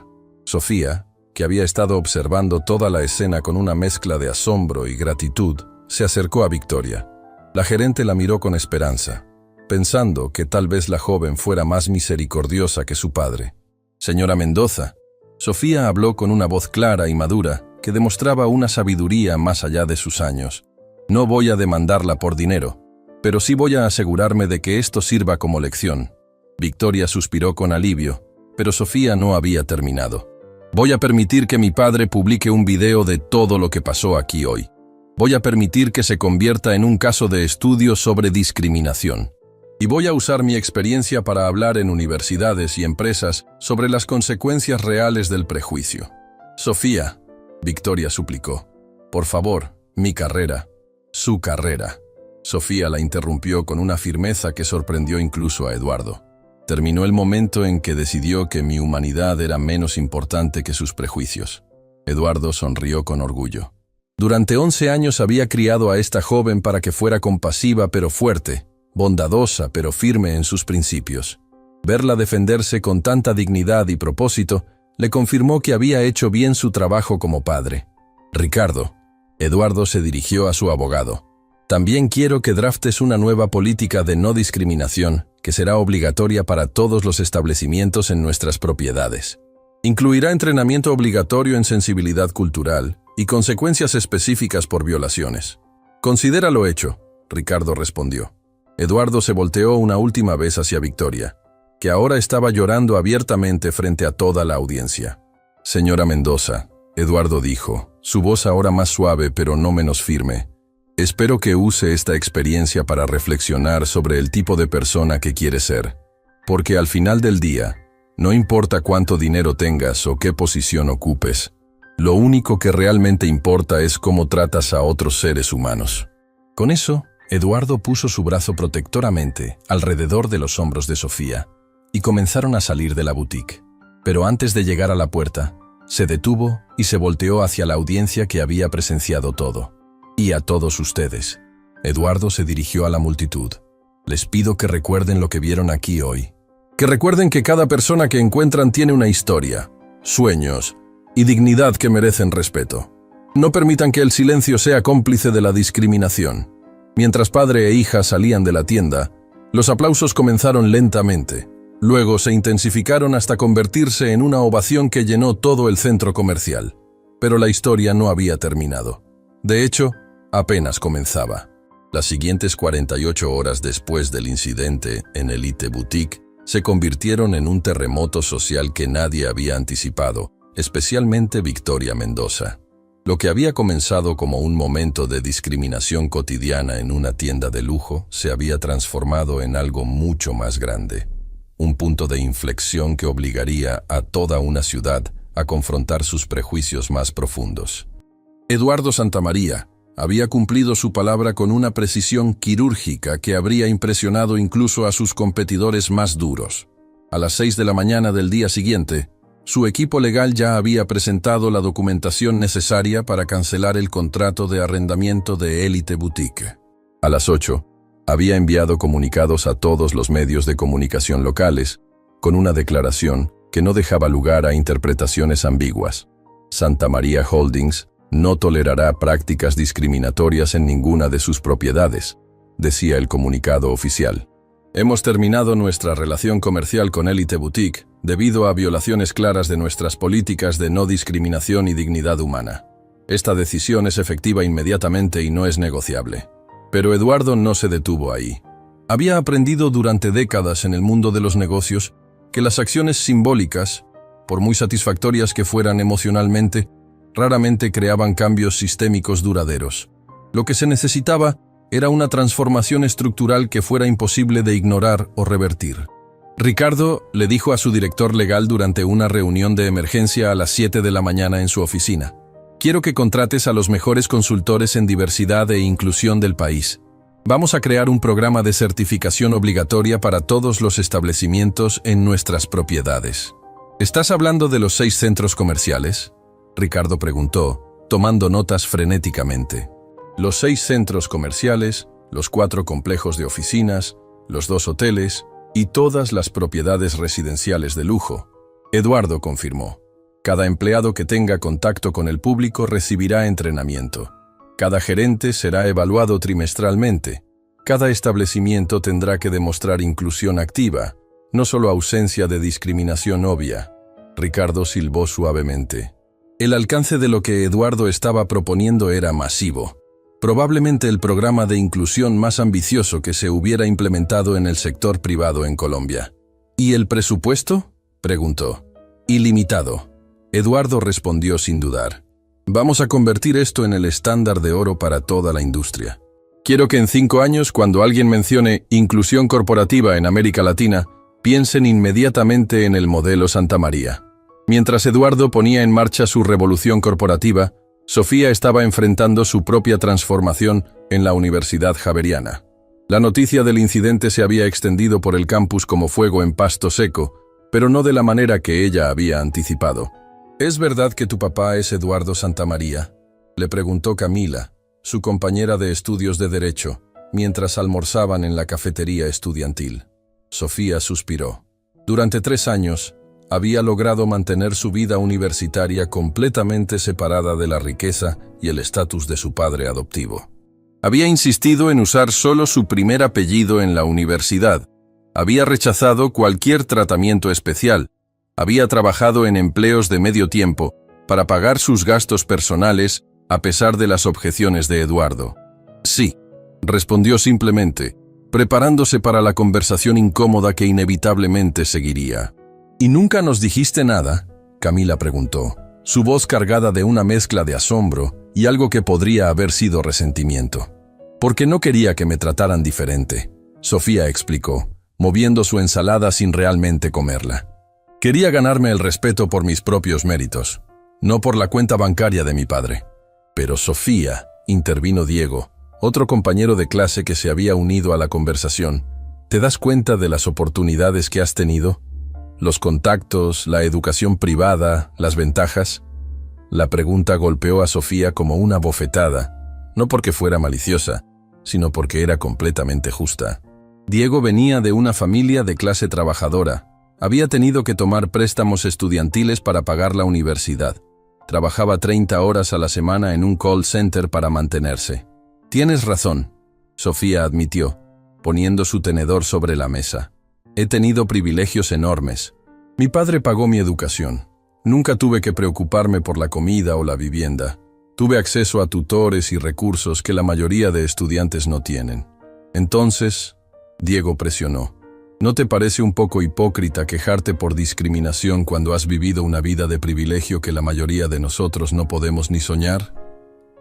Sofía, que había estado observando toda la escena con una mezcla de asombro y gratitud, se acercó a Victoria. La gerente la miró con esperanza, pensando que tal vez la joven fuera más misericordiosa que su padre. Señora Mendoza, Sofía habló con una voz clara y madura que demostraba una sabiduría más allá de sus años. No voy a demandarla por dinero, pero sí voy a asegurarme de que esto sirva como lección. Victoria suspiró con alivio, pero Sofía no había terminado. Voy a permitir que mi padre publique un video de todo lo que pasó aquí hoy. Voy a permitir que se convierta en un caso de estudio sobre discriminación. Y voy a usar mi experiencia para hablar en universidades y empresas sobre las consecuencias reales del prejuicio. Sofía, Victoria suplicó, por favor, mi carrera, su carrera. Sofía la interrumpió con una firmeza que sorprendió incluso a Eduardo. Terminó el momento en que decidió que mi humanidad era menos importante que sus prejuicios. Eduardo sonrió con orgullo. Durante 11 años había criado a esta joven para que fuera compasiva pero fuerte, bondadosa pero firme en sus principios. Verla defenderse con tanta dignidad y propósito le confirmó que había hecho bien su trabajo como padre. Ricardo, Eduardo se dirigió a su abogado. También quiero que draftes una nueva política de no discriminación que será obligatoria para todos los establecimientos en nuestras propiedades. Incluirá entrenamiento obligatorio en sensibilidad cultural y consecuencias específicas por violaciones. Considéralo hecho, Ricardo respondió. Eduardo se volteó una última vez hacia Victoria, que ahora estaba llorando abiertamente frente a toda la audiencia. Señora Mendoza, Eduardo dijo, su voz ahora más suave pero no menos firme. Espero que use esta experiencia para reflexionar sobre el tipo de persona que quiere ser, porque al final del día, no importa cuánto dinero tengas o qué posición ocupes, lo único que realmente importa es cómo tratas a otros seres humanos. Con eso, Eduardo puso su brazo protectoramente alrededor de los hombros de Sofía y comenzaron a salir de la boutique. Pero antes de llegar a la puerta, se detuvo y se volteó hacia la audiencia que había presenciado todo. Y a todos ustedes. Eduardo se dirigió a la multitud. Les pido que recuerden lo que vieron aquí hoy. Que recuerden que cada persona que encuentran tiene una historia, sueños y dignidad que merecen respeto. No permitan que el silencio sea cómplice de la discriminación. Mientras padre e hija salían de la tienda, los aplausos comenzaron lentamente. Luego se intensificaron hasta convertirse en una ovación que llenó todo el centro comercial. Pero la historia no había terminado. De hecho, apenas comenzaba. Las siguientes 48 horas después del incidente en Elite Boutique se convirtieron en un terremoto social que nadie había anticipado, especialmente Victoria Mendoza. Lo que había comenzado como un momento de discriminación cotidiana en una tienda de lujo se había transformado en algo mucho más grande. Un punto de inflexión que obligaría a toda una ciudad a confrontar sus prejuicios más profundos. Eduardo Santamaría, Había cumplido su palabra con una precisión quirúrgica que habría impresionado incluso a sus competidores más duros. A las 6 de la mañana del día siguiente, su equipo legal ya había presentado la documentación necesaria para cancelar el contrato de arrendamiento de Elite Boutique. A las 8, había enviado comunicados a todos los medios de comunicación locales, con una declaración que no dejaba lugar a interpretaciones ambiguas. Santa María Holdings no tolerará prácticas discriminatorias en ninguna de sus propiedades, decía el comunicado oficial. Hemos terminado nuestra relación comercial con Elite Boutique debido a violaciones claras de nuestras políticas de no discriminación y dignidad humana. Esta decisión es efectiva inmediatamente y no es negociable. Pero Eduardo no se detuvo ahí. Había aprendido durante décadas en el mundo de los negocios que las acciones simbólicas, por muy satisfactorias que fueran emocionalmente, raramente creaban cambios sistémicos duraderos. Lo que se necesitaba era una transformación estructural que fuera imposible de ignorar o revertir. Ricardo le dijo a su director legal durante una reunión de emergencia a las 7 de la mañana en su oficina: «Quiero que contrates a los mejores consultores en diversidad e inclusión del país. Vamos a crear un programa de certificación obligatoria para todos los establecimientos en nuestras propiedades». «¿Estás hablando de los 6 centros comerciales?», Ricardo preguntó, tomando notas frenéticamente. Los 6 centros comerciales, los 4 complejos de oficinas, los 2 hoteles y todas las propiedades residenciales de lujo. Eduardo confirmó. Cada empleado que tenga contacto con el público recibirá entrenamiento. Cada gerente será evaluado trimestralmente. Cada establecimiento tendrá que demostrar inclusión activa, no solo ausencia de discriminación obvia. Ricardo silbó suavemente. El alcance de lo que Eduardo estaba proponiendo era masivo. Probablemente el programa de inclusión más ambicioso que se hubiera implementado en el sector privado en Colombia. ¿Y el presupuesto?, preguntó. Ilimitado. Eduardo respondió sin dudar. Vamos a convertir esto en el estándar de oro para toda la industria. Quiero que en 5 años, cuando alguien mencione inclusión corporativa en América Latina, piensen inmediatamente en el modelo Santa María. Mientras Eduardo ponía en marcha su revolución corporativa, Sofía estaba enfrentando su propia transformación en la Universidad Javeriana. La noticia del incidente se había extendido por el campus como fuego en pasto seco, pero no de la manera que ella había anticipado. ¿Es verdad que tu papá es Eduardo Santamaría?, le preguntó Camila, su compañera de estudios de Derecho, mientras almorzaban en la cafetería estudiantil. Sofía suspiró. Durante 3 años, había logrado mantener su vida universitaria completamente separada de la riqueza y el estatus de su padre adoptivo. Había insistido en usar solo su primer apellido en la universidad. Había rechazado cualquier tratamiento especial. Había trabajado en empleos de medio tiempo para pagar sus gastos personales a pesar de las objeciones de Eduardo. Sí, respondió simplemente, preparándose para la conversación incómoda que inevitablemente seguiría. ¿Y nunca nos dijiste nada?, Camila preguntó, su voz cargada de una mezcla de asombro y algo que podría haber sido resentimiento. Porque no quería que me trataran diferente, Sofía explicó, moviendo su ensalada sin realmente comerla. Quería ganarme el respeto por mis propios méritos, no por la cuenta bancaria de mi padre. Pero Sofía, intervino Diego, otro compañero de clase que se había unido a la conversación, ¿te das cuenta de las oportunidades que has tenido? Los contactos, la educación privada, las ventajas. La pregunta golpeó a Sofía como una bofetada, no porque fuera maliciosa, sino porque era completamente justa. Diego venía de una familia de clase trabajadora. Había tenido que tomar préstamos estudiantiles para pagar la universidad. Trabajaba 30 horas a la semana en un call center para mantenerse. Tienes razón, Sofía admitió, poniendo su tenedor sobre la mesa. He tenido privilegios enormes. Mi padre pagó mi educación. Nunca tuve que preocuparme por la comida o la vivienda. Tuve acceso a tutores y recursos que la mayoría de estudiantes no tienen. Entonces, Diego presionó. ¿No te parece un poco hipócrita quejarte por discriminación cuando has vivido una vida de privilegio que la mayoría de nosotros no podemos ni soñar?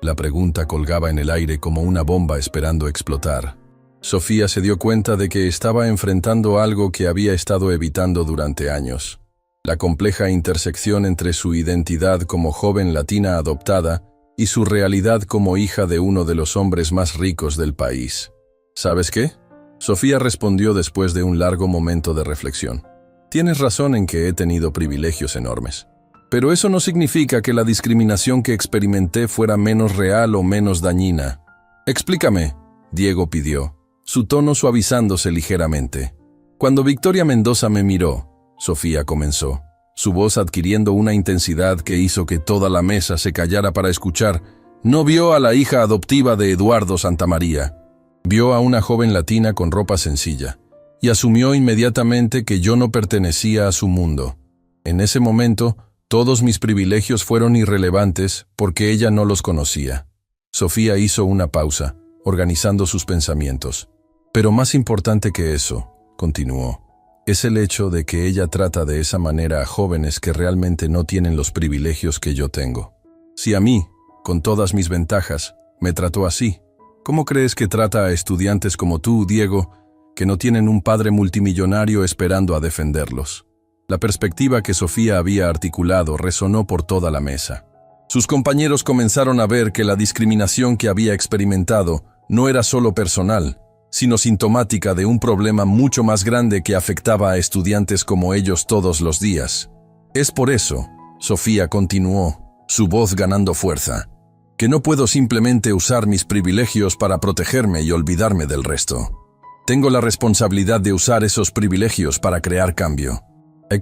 La pregunta colgaba en el aire como una bomba esperando explotar. Sofía se dio cuenta de que estaba enfrentando algo que había estado evitando durante años. La compleja intersección entre su identidad como joven latina adoptada y su realidad como hija de uno de los hombres más ricos del país. ¿Sabes qué? Sofía respondió después de un largo momento de reflexión. Tienes razón en que he tenido privilegios enormes. Pero eso no significa que la discriminación que experimenté fuera menos real o menos dañina. Explícame, Diego pidió, su tono suavizándose ligeramente. Cuando Victoria Mendoza me miró, Sofía comenzó, su voz adquiriendo una intensidad que hizo que toda la mesa se callara para escuchar. No vio a la hija adoptiva de Eduardo Santamaría. Vio a una joven latina con ropa sencilla, y asumió inmediatamente que yo no pertenecía a su mundo. En ese momento, todos mis privilegios fueron irrelevantes porque ella no los conocía. Sofía hizo una pausa, organizando sus pensamientos. Pero más importante que eso, continuó, es el hecho de que ella trata de esa manera a jóvenes que realmente no tienen los privilegios que yo tengo. Si a mí, con todas mis ventajas, me trató así, ¿cómo crees que trata a estudiantes como tú, Diego, que no tienen un padre multimillonario esperando a defenderlos? La perspectiva que Sofía había articulado resonó por toda la mesa. Sus compañeros comenzaron a ver que la discriminación que había experimentado no era solo personal, sino sintomática de un problema mucho más grande que afectaba a estudiantes como ellos todos los días. Es por eso, Sofía continuó, su voz ganando fuerza, que no puedo simplemente usar mis privilegios para protegerme y olvidarme del resto. Tengo la responsabilidad de usar esos privilegios para crear cambio.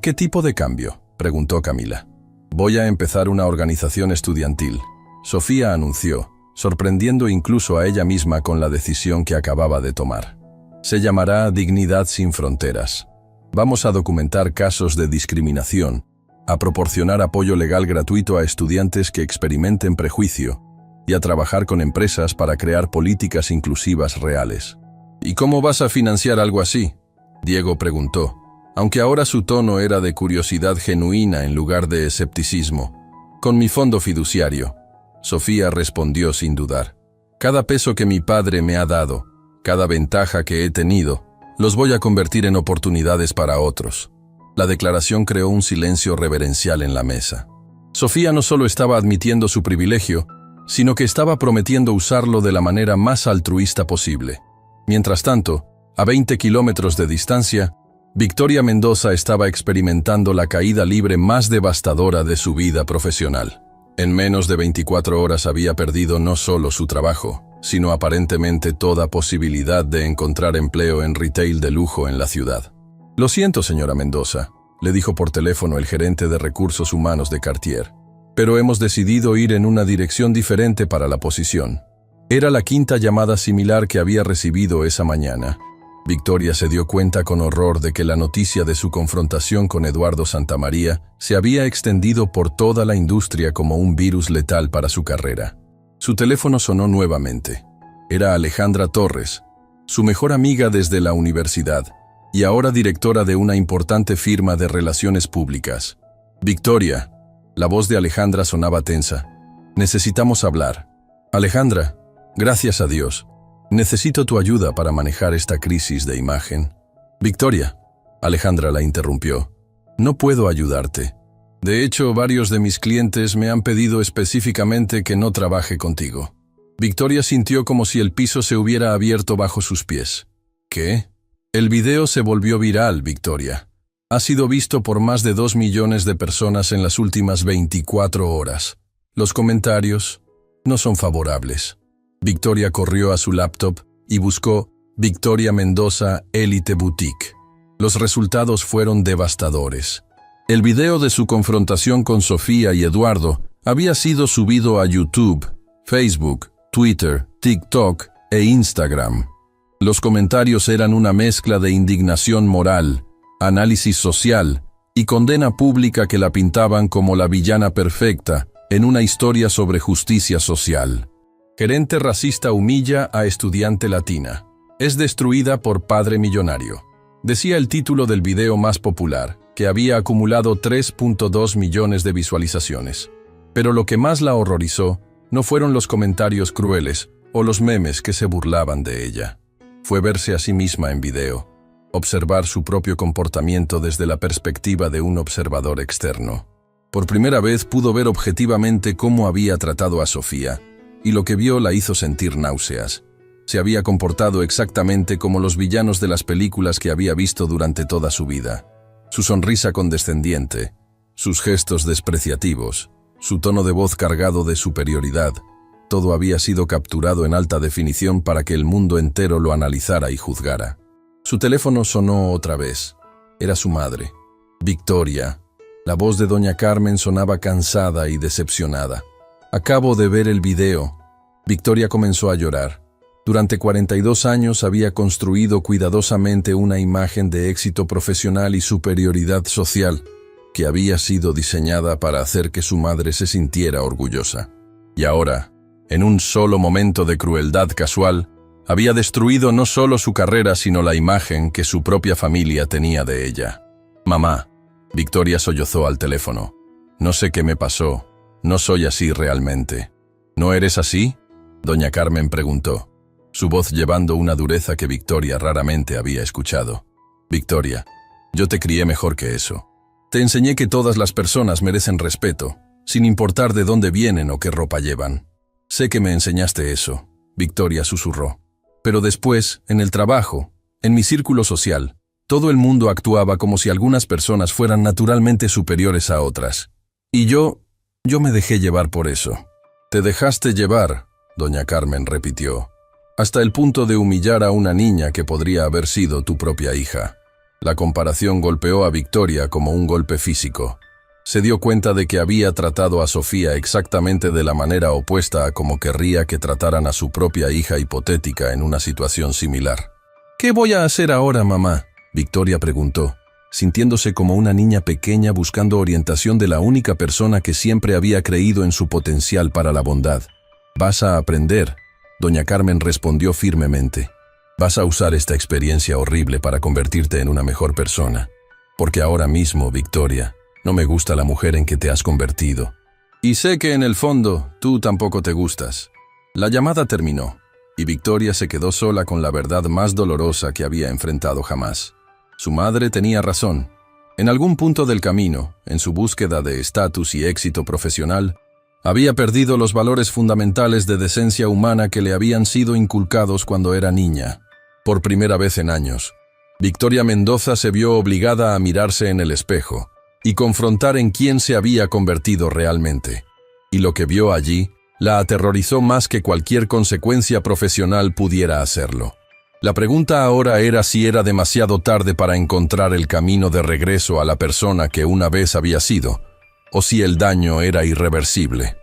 ¿Qué tipo de cambio?, preguntó Camila. Voy a empezar una organización estudiantil, Sofía anunció, sorprendiendo incluso a ella misma con la decisión que acababa de tomar. Se llamará Dignidad sin Fronteras. Vamos a documentar casos de discriminación, a proporcionar apoyo legal gratuito a estudiantes que experimenten prejuicio y a trabajar con empresas para crear políticas inclusivas reales. ¿Y cómo vas a financiar algo así?, Diego preguntó, aunque ahora su tono era de curiosidad genuina en lugar de escepticismo. Con mi fondo fiduciario, Sofía respondió sin dudar. Cada peso que mi padre me ha dado, cada ventaja que he tenido, los voy a convertir en oportunidades para otros. La declaración creó un silencio reverencial en la mesa. Sofía no solo estaba admitiendo su privilegio, sino que estaba prometiendo usarlo de la manera más altruista posible. Mientras tanto, a 20 kilómetros de distancia, Victoria Mendoza estaba experimentando la caída libre más devastadora de su vida profesional. En menos de 24 horas había perdido no solo su trabajo, sino aparentemente toda posibilidad de encontrar empleo en retail de lujo en la ciudad. Lo siento, señora Mendoza, le dijo por teléfono el gerente de recursos humanos de Cartier, pero hemos decidido ir en una dirección diferente para la posición. Era la quinta llamada similar que había recibido esa mañana. Victoria se dio cuenta con horror de que la noticia de su confrontación con Eduardo Santamaría se había extendido por toda la industria como un virus letal para su carrera. Su teléfono sonó nuevamente. Era Alejandra Torres, su mejor amiga desde la universidad, y ahora directora de una importante firma de relaciones públicas. Victoria, la voz de Alejandra sonaba tensa. Necesitamos hablar. Alejandra, gracias a Dios. Necesito tu ayuda para manejar esta crisis de imagen. Victoria, Alejandra la interrumpió. No puedo ayudarte. De hecho, varios de mis clientes me han pedido específicamente que no trabaje contigo. Victoria sintió como si el piso se hubiera abierto bajo sus pies. ¿Qué? El video se volvió viral, Victoria. Ha sido visto por más de 2 millones de personas en las últimas 24 horas. Los comentarios no son favorables. Victoria corrió a su laptop y buscó Victoria Mendoza Elite Boutique. Los resultados fueron devastadores. El video de su confrontación con Sofía y Eduardo había sido subido a YouTube, Facebook, Twitter, TikTok e Instagram. Los comentarios eran una mezcla de indignación moral, análisis social y condena pública que la pintaban como la villana perfecta en una historia sobre justicia social. Gerente racista humilla a estudiante latina. Es destruida por padre millonario. Decía el título del video más popular, que había acumulado 3.2 millones de visualizaciones. Pero lo que más la horrorizó no fueron los comentarios crueles o los memes que se burlaban de ella. Fue verse a sí misma en video, observar su propio comportamiento desde la perspectiva de un observador externo. Por primera vez pudo ver objetivamente cómo había tratado a Sofía, y lo que vio la hizo sentir náuseas. Se había comportado exactamente como los villanos de las películas que había visto durante toda su vida. Su sonrisa condescendiente, sus gestos despreciativos, su tono de voz cargado de superioridad, todo había sido capturado en alta definición para que el mundo entero lo analizara y juzgara. Su teléfono sonó otra vez. Era su madre, Victoria. La voz de doña Carmen sonaba cansada y decepcionada. Acabo de ver el video. Victoria comenzó a llorar. Durante 42 años había construido cuidadosamente una imagen de éxito profesional y superioridad social que había sido diseñada para hacer que su madre se sintiera orgullosa. Y ahora, en un solo momento de crueldad casual, había destruido no solo su carrera sino la imagen que su propia familia tenía de ella. «Mamá», Victoria sollozó al teléfono. «No sé qué me pasó. No soy así realmente». «¿No eres así?», doña Carmen preguntó, su voz llevando una dureza que Victoria raramente había escuchado. «Victoria, yo te crié mejor que eso. Te enseñé que todas las personas merecen respeto, sin importar de dónde vienen o qué ropa llevan. Sé que me enseñaste eso», Victoria susurró. «Pero después, en el trabajo, en mi círculo social, todo el mundo actuaba como si algunas personas fueran naturalmente superiores a otras. Y yo me dejé llevar por eso». «Te dejaste llevar», doña Carmen repitió, «hasta el punto de humillar a una niña que podría haber sido tu propia hija». La comparación golpeó a Victoria como un golpe físico. Se dio cuenta de que había tratado a Sofía exactamente de la manera opuesta a como querría que trataran a su propia hija hipotética en una situación similar. «¿Qué voy a hacer ahora, mamá?», Victoria preguntó, sintiéndose como una niña pequeña buscando orientación de la única persona que siempre había creído en su potencial para la bondad. «Vas a aprender», doña Carmen respondió firmemente. «Vas a usar esta experiencia horrible para convertirte en una mejor persona. Porque ahora mismo, Victoria, no me gusta la mujer en que te has convertido. Y sé que en el fondo tú tampoco te gustas». La llamada terminó, y Victoria se quedó sola con la verdad más dolorosa que había enfrentado jamás. Su madre tenía razón. En algún punto del camino, en su búsqueda de estatus y éxito profesional, había perdido los valores fundamentales de decencia humana que le habían sido inculcados cuando era niña. Por primera vez en años, Victoria Mendoza se vio obligada a mirarse en el espejo y confrontar en quién se había convertido realmente. Y lo que vio allí la aterrorizó más que cualquier consecuencia profesional pudiera hacerlo. La pregunta ahora era si era demasiado tarde para encontrar el camino de regreso a la persona que una vez había sido, o si el daño era irreversible.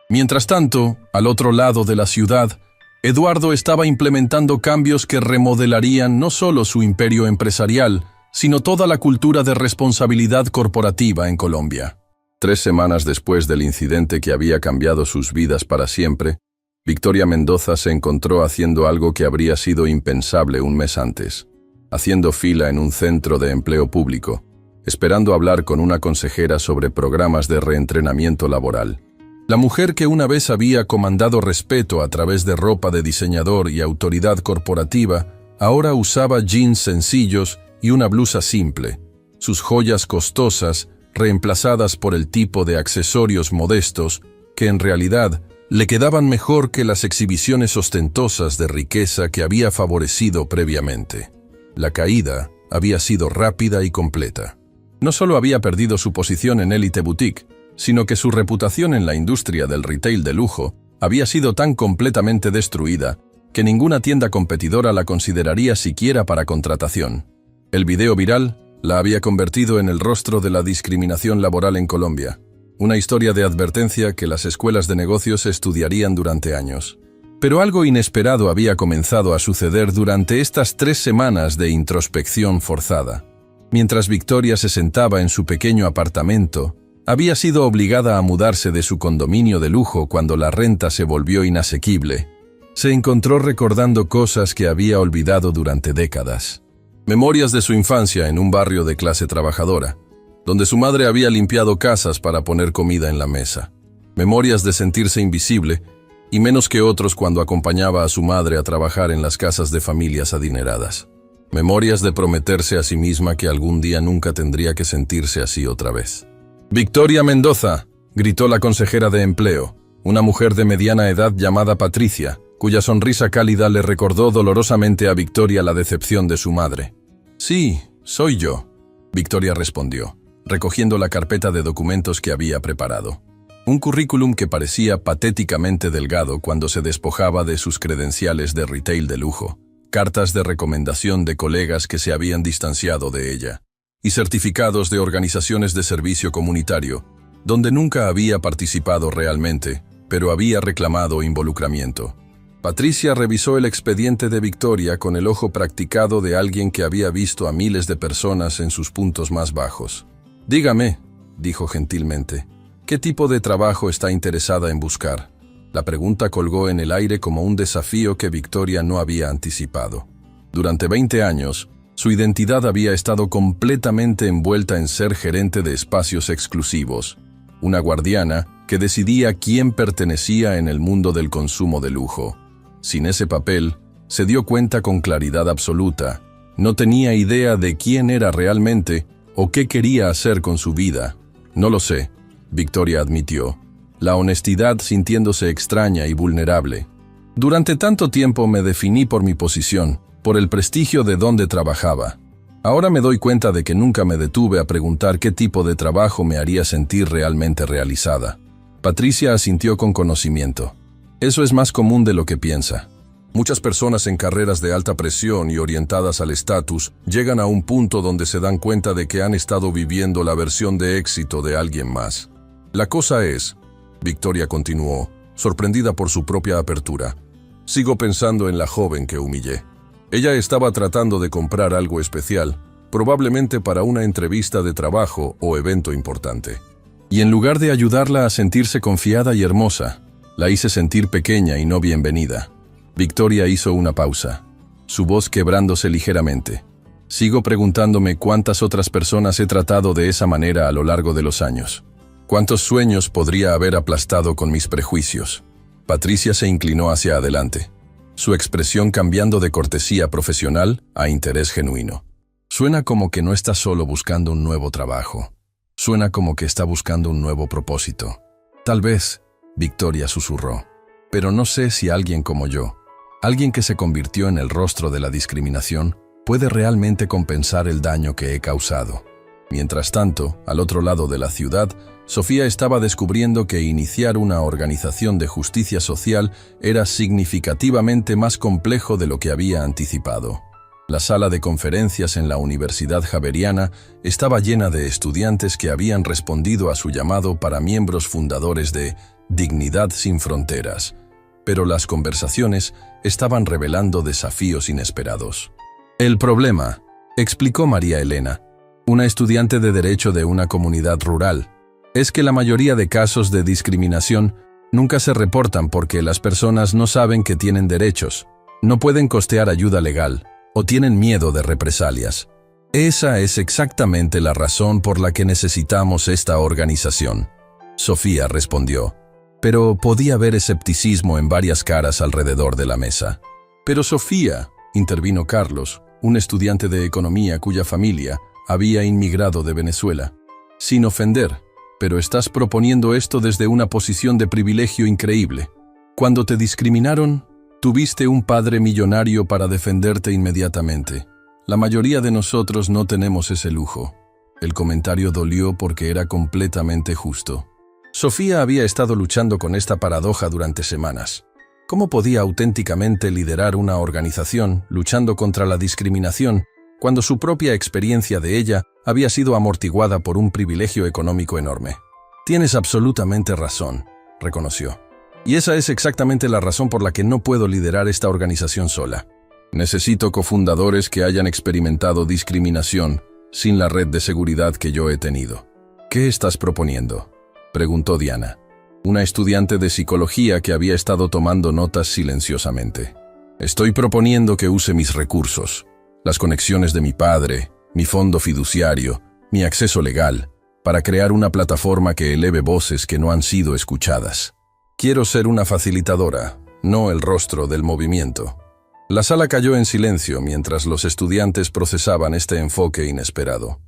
Mientras tanto, al otro lado de la ciudad, Eduardo estaba implementando cambios que remodelarían no solo su imperio empresarial, sino toda la cultura de responsabilidad corporativa en Colombia. 3 semanas después del incidente que había cambiado sus vidas para siempre, Victoria Mendoza se encontró haciendo algo que habría sido impensable un mes antes, haciendo fila en un centro de empleo público, esperando hablar con una consejera sobre programas de reentrenamiento laboral. La mujer que una vez había comandado respeto a través de ropa de diseñador y autoridad corporativa, ahora usaba jeans sencillos y una blusa simple, sus joyas costosas reemplazadas por el tipo de accesorios modestos que en realidad le quedaban mejor que las exhibiciones ostentosas de riqueza que había favorecido previamente. La caída había sido rápida y completa. No solo había perdido su posición en Elite Boutique, sino que su reputación en la industria del retail de lujo había sido tan completamente destruida que ninguna tienda competidora la consideraría siquiera para contratación. El video viral la había convertido en el rostro de la discriminación laboral en Colombia, una historia de advertencia que las escuelas de negocios estudiarían durante años. Pero algo inesperado había comenzado a suceder durante estas 3 semanas de introspección forzada. Mientras Victoria se sentaba en su pequeño apartamento, había sido obligada a mudarse de su condominio de lujo cuando la renta se volvió inasequible. Se encontró recordando cosas que había olvidado durante décadas. Memorias de su infancia en un barrio de clase trabajadora, donde su madre había limpiado casas para poner comida en la mesa. Memorias de sentirse invisible, y menos que otros cuando acompañaba a su madre a trabajar en las casas de familias adineradas. Memorias de prometerse a sí misma que algún día nunca tendría que sentirse así otra vez. «Victoria Mendoza», gritó la consejera de empleo, una mujer de mediana edad llamada Patricia, cuya sonrisa cálida le recordó dolorosamente a Victoria la decepción de su madre. «Sí, soy yo», Victoria respondió, recogiendo la carpeta de documentos que había preparado. Un currículum que parecía patéticamente delgado cuando se despojaba de sus credenciales de retail de lujo, cartas de recomendación de colegas que se habían distanciado de ella, y certificados de organizaciones de servicio comunitario, donde nunca había participado realmente, pero había reclamado involucramiento. Patricia revisó el expediente de Victoria con el ojo practicado de alguien que había visto a miles de personas en sus puntos más bajos. «Dígame», dijo gentilmente, «¿qué tipo de trabajo está interesada en buscar?» La pregunta colgó en el aire como un desafío que Victoria no había anticipado. Durante 20 años, su identidad había estado completamente envuelta en ser gerente de espacios exclusivos, una guardiana que decidía quién pertenecía en el mundo del consumo de lujo. Sin ese papel, se dio cuenta con claridad absoluta. No tenía idea de quién era realmente o qué quería hacer con su vida. «No lo sé», Victoria admitió, la honestidad sintiéndose extraña y vulnerable. «Durante tanto tiempo me definí por mi posición, por el prestigio de donde trabajaba. Ahora me doy cuenta de que nunca me detuve a preguntar qué tipo de trabajo me haría sentir realmente realizada». Patricia asintió con conocimiento. «Eso es más común de lo que piensa. Muchas personas en carreras de alta presión y orientadas al estatus llegan a un punto donde se dan cuenta de que han estado viviendo la versión de éxito de alguien más. La cosa es», Victoria continuó, sorprendida por su propia apertura, «sigo pensando en la joven que humillé. Ella estaba tratando de comprar algo especial, probablemente para una entrevista de trabajo o evento importante. Y en lugar de ayudarla a sentirse confiada y hermosa, la hice sentir pequeña y no bienvenida». Victoria hizo una pausa, su voz quebrándose ligeramente. «Sigo preguntándome cuántas otras personas he tratado de esa manera a lo largo de los años. ¿Cuántos sueños podría haber aplastado con mis prejuicios?». Patricia se inclinó hacia adelante, su expresión cambiando de cortesía profesional a interés genuino. «Suena como que no está solo buscando un nuevo trabajo. Suena como que está buscando un nuevo propósito». «Tal vez», Victoria susurró, «pero no sé si alguien como yo, alguien que se convirtió en el rostro de la discriminación, puede realmente compensar el daño que he causado». Mientras tanto, al otro lado de la ciudad, Sofía estaba descubriendo que iniciar una organización de justicia social era significativamente más complejo de lo que había anticipado. La sala de conferencias en la Universidad Javeriana estaba llena de estudiantes que habían respondido a su llamado para miembros fundadores de Dignidad sin Fronteras, pero las conversaciones estaban revelando desafíos inesperados. «El problema», explicó María Elena, una estudiante de Derecho de una comunidad rural, «es que la mayoría de casos de discriminación nunca se reportan porque las personas no saben que tienen derechos, no pueden costear ayuda legal o tienen miedo de represalias. Esa es exactamente la razón por la que necesitamos esta organización». Sofía respondió, pero podía ver escepticismo en varias caras alrededor de la mesa. «Pero Sofía», intervino Carlos, un estudiante de economía cuya familia había inmigrado de Venezuela, «sin ofender, pero estás proponiendo esto desde una posición de privilegio increíble. Cuando te discriminaron, tuviste un padre millonario para defenderte inmediatamente. La mayoría de nosotros no tenemos ese lujo». El comentario dolió porque era completamente justo. Sofía había estado luchando con esta paradoja durante semanas. ¿Cómo podía auténticamente liderar una organización luchando contra la discriminación cuando su propia experiencia de ella había sido amortiguada por un privilegio económico enorme? «Tienes absolutamente razón», reconoció. «Y esa es exactamente la razón por la que no puedo liderar esta organización sola. Necesito cofundadores que hayan experimentado discriminación sin la red de seguridad que yo he tenido». «¿Qué estás proponiendo?», preguntó Diana, una estudiante de psicología que había estado tomando notas silenciosamente. «Estoy proponiendo que use mis recursos, las conexiones de mi padre, mi fondo fiduciario, mi acceso legal, para crear una plataforma que eleve voces que no han sido escuchadas. Quiero ser una facilitadora, no el rostro del movimiento». La sala cayó en silencio mientras los estudiantes procesaban este enfoque inesperado.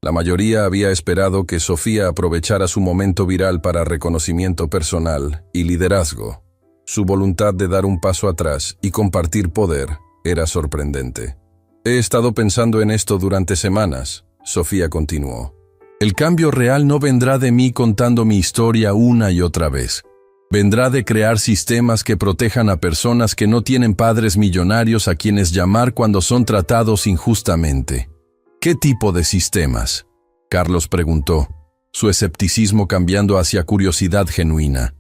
La mayoría había esperado que Sofía aprovechara su momento viral para reconocimiento personal y liderazgo. Su voluntad de dar un paso atrás y compartir poder era sorprendente. He estado pensando en esto durante semanas, Sofía continuó. El cambio real no vendrá de mí contando mi historia una y otra vez. Vendrá de crear sistemas que protejan a personas que no tienen padres millonarios a quienes llamar cuando son tratados injustamente. ¿Qué tipo de sistemas?, Carlos preguntó, su escepticismo cambiando hacia curiosidad genuina.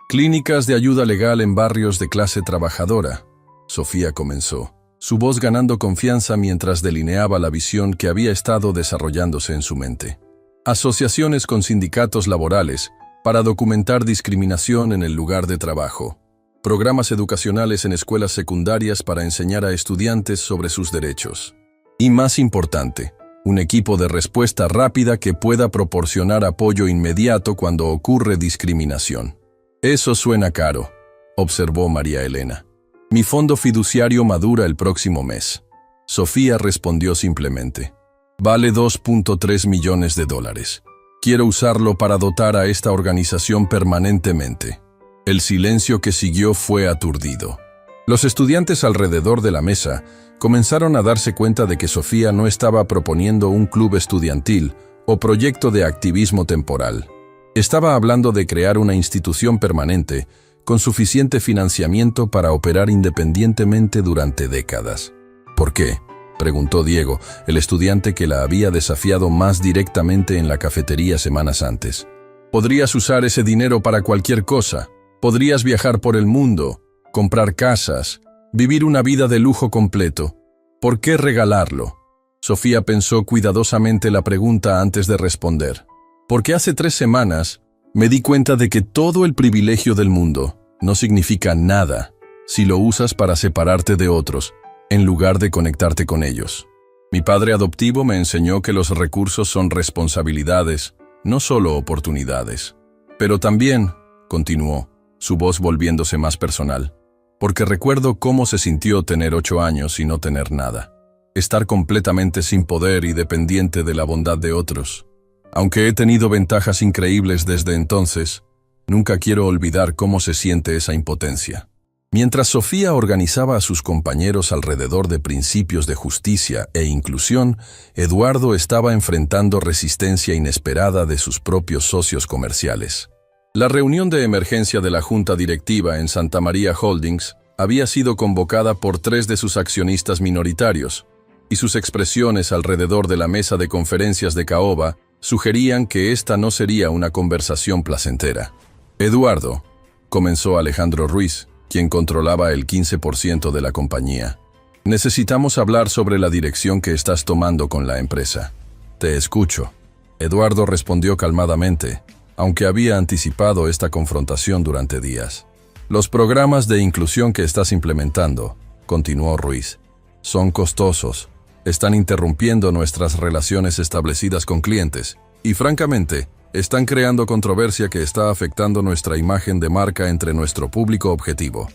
Clínicas de ayuda legal en barrios de clase trabajadora, Sofía comenzó, su voz ganando confianza mientras delineaba la visión que había estado desarrollándose en su mente. Asociaciones con sindicatos laborales para documentar discriminación en el lugar de trabajo. Programas educacionales en escuelas secundarias para enseñar a estudiantes sobre sus derechos. Y más importante, un equipo de respuesta rápida que pueda proporcionar apoyo inmediato cuando ocurre discriminación. Eso suena caro, observó María Elena. Mi fondo fiduciario madura el próximo mes. Sofía respondió simplemente. Vale $2.3 millones. Quiero usarlo para dotar a esta organización permanentemente. El silencio que siguió fue aturdido. Los estudiantes alrededor de la mesa comenzaron a darse cuenta de que Sofía no estaba proponiendo un club estudiantil o proyecto de activismo temporal. Estaba hablando de crear una institución permanente con suficiente financiamiento para operar independientemente durante décadas. ¿Por qué?, preguntó Diego, el estudiante que la había desafiado más directamente en la cafetería semanas antes. Podrías usar ese dinero para cualquier cosa. Podrías viajar por el mundo, comprar casas, vivir una vida de lujo completo. ¿Por qué regalarlo? Sofía pensó cuidadosamente la pregunta antes de responder. Porque hace 3 semanas me di cuenta de que todo el privilegio del mundo no significa nada si lo usas para separarte de otros, en lugar de conectarte con ellos. Mi padre adoptivo me enseñó que los recursos son responsabilidades, no solo oportunidades. Pero también, continuó, su voz volviéndose más personal, porque recuerdo cómo se sintió tener 8 años y no tener nada. Estar completamente sin poder y dependiente de la bondad de otros. Aunque he tenido ventajas increíbles desde entonces, nunca quiero olvidar cómo se siente esa impotencia. Mientras Sofía organizaba a sus compañeros alrededor de principios de justicia e inclusión, Eduardo estaba enfrentando resistencia inesperada de sus propios socios comerciales. La reunión de emergencia de la junta directiva en Santa María Holdings había sido convocada por 3 de sus accionistas minoritarios, y sus expresiones alrededor de la mesa de conferencias de Caoba sugerían que esta no sería una conversación placentera. Eduardo, comenzó Alejandro Ruiz, quien controlaba el 15% de la compañía. Necesitamos hablar sobre la dirección que estás tomando con la empresa. Te escucho. Eduardo respondió calmadamente, aunque había anticipado esta confrontación durante días. Los programas de inclusión que estás implementando, continuó Ruiz, son costosos, están interrumpiendo nuestras relaciones establecidas con clientes y, francamente, están creando controversia que está afectando nuestra imagen de marca entre nuestro público objetivo.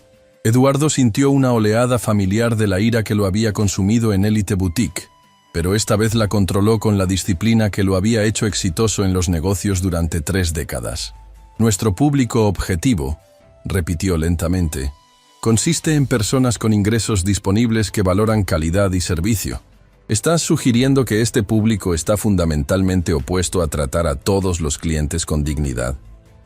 Eduardo sintió una oleada familiar de la ira que lo había consumido en Elite Boutique, pero esta vez la controló con la disciplina que lo había hecho exitoso en los negocios durante 3 décadas. Nuestro público objetivo, repitió lentamente, consiste en personas con ingresos disponibles que valoran calidad y servicio. Estás sugiriendo que este público está fundamentalmente opuesto a tratar a todos los clientes con dignidad.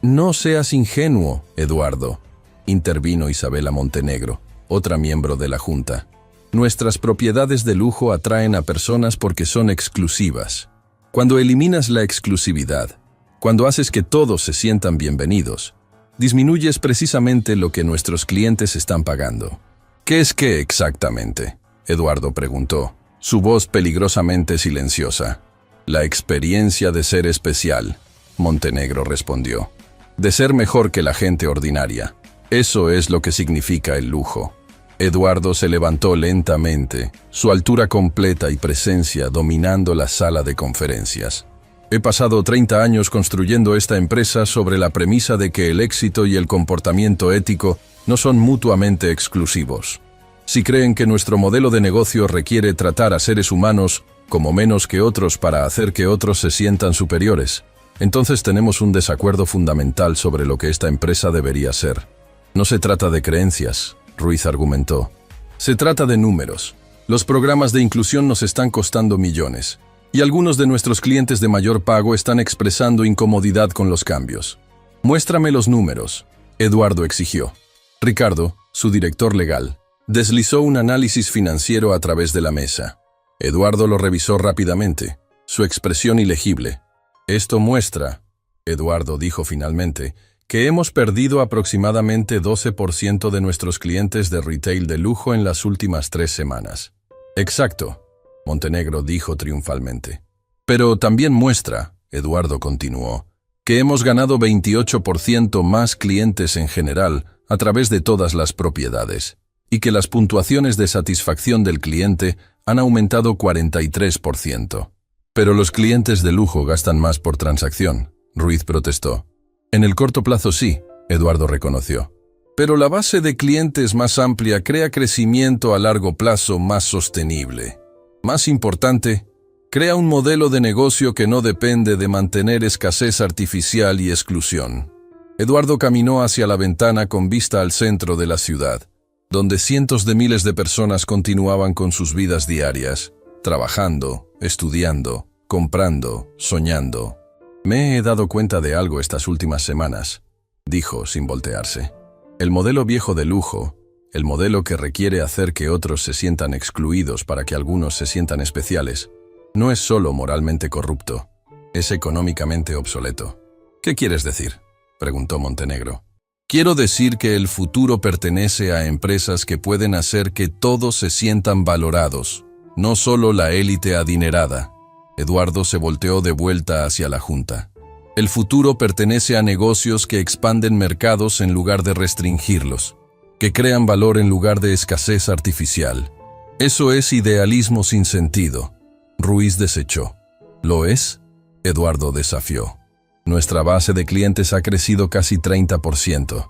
No seas ingenuo, Eduardo, intervino Isabela Montenegro, otra miembro de la junta. Nuestras propiedades de lujo atraen a personas porque son exclusivas. Cuando eliminas la exclusividad, cuando haces que todos se sientan bienvenidos, disminuyes precisamente lo que nuestros clientes están pagando. ¿Qué es qué exactamente?, Eduardo preguntó, su voz peligrosamente silenciosa. La experiencia de ser especial, Montenegro respondió. De ser mejor que la gente ordinaria. Eso es lo que significa el lujo. Eduardo se levantó lentamente, su altura completa y presencia dominando la sala de conferencias. He pasado 30 años construyendo esta empresa sobre la premisa de que el éxito y el comportamiento ético no son mutuamente exclusivos. Si creen que nuestro modelo de negocio requiere tratar a seres humanos como menos que otros para hacer que otros se sientan superiores. Entonces tenemos un desacuerdo fundamental sobre lo que esta empresa debería ser. No se trata de creencias, Ruiz argumentó. Se trata de números. Los programas de inclusión nos están costando millones, y algunos de nuestros clientes de mayor pago están expresando incomodidad con los cambios. Muéstrame los números, Eduardo exigió. Ricardo, su director legal, deslizó un análisis financiero a través de la mesa. Eduardo lo revisó rápidamente, su expresión ilegible. Esto muestra, Eduardo dijo finalmente, que hemos perdido aproximadamente 12% de nuestros clientes de retail de lujo en las últimas 3 semanas. Exacto, Montenegro dijo triunfalmente. Pero también muestra, Eduardo continuó, que hemos ganado 28% más clientes en general a través de todas las propiedades, y que las puntuaciones de satisfacción del cliente han aumentado 43%. Pero los clientes de lujo gastan más por transacción, Ruiz protestó. En el corto plazo sí, Eduardo reconoció. Pero la base de clientes más amplia crea crecimiento a largo plazo más sostenible. Más importante, crea un modelo de negocio que no depende de mantener escasez artificial y exclusión. Eduardo caminó hacia la ventana con vista al centro de la ciudad, donde cientos de miles de personas continuaban con sus vidas diarias, trabajando, estudiando, comprando, soñando. Me he dado cuenta de algo estas últimas semanas, dijo sin voltearse. El modelo viejo de lujo, el modelo que requiere hacer que otros se sientan excluidos para que algunos se sientan especiales, no es solo moralmente corrupto, es económicamente obsoleto. ¿Qué quieres decir?, preguntó Montenegro. Quiero decir que el futuro pertenece a empresas que pueden hacer que todos se sientan valorados, no solo la élite adinerada. Eduardo se volteó de vuelta hacia la junta. El futuro pertenece a negocios que expanden mercados en lugar de restringirlos, que crean valor en lugar de escasez artificial. Eso es idealismo sin sentido. Ruiz desechó. ¿Lo es?, Eduardo desafió. Nuestra base de clientes ha crecido casi 30%.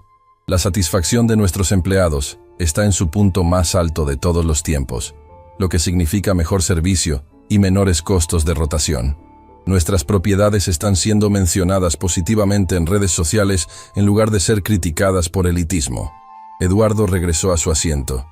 La satisfacción de nuestros empleados está en su punto más alto de todos los tiempos, lo que significa mejor servicio y menores costos de rotación. Nuestras propiedades están siendo mencionadas positivamente en redes sociales en lugar de ser criticadas por elitismo. Eduardo regresó a su asiento,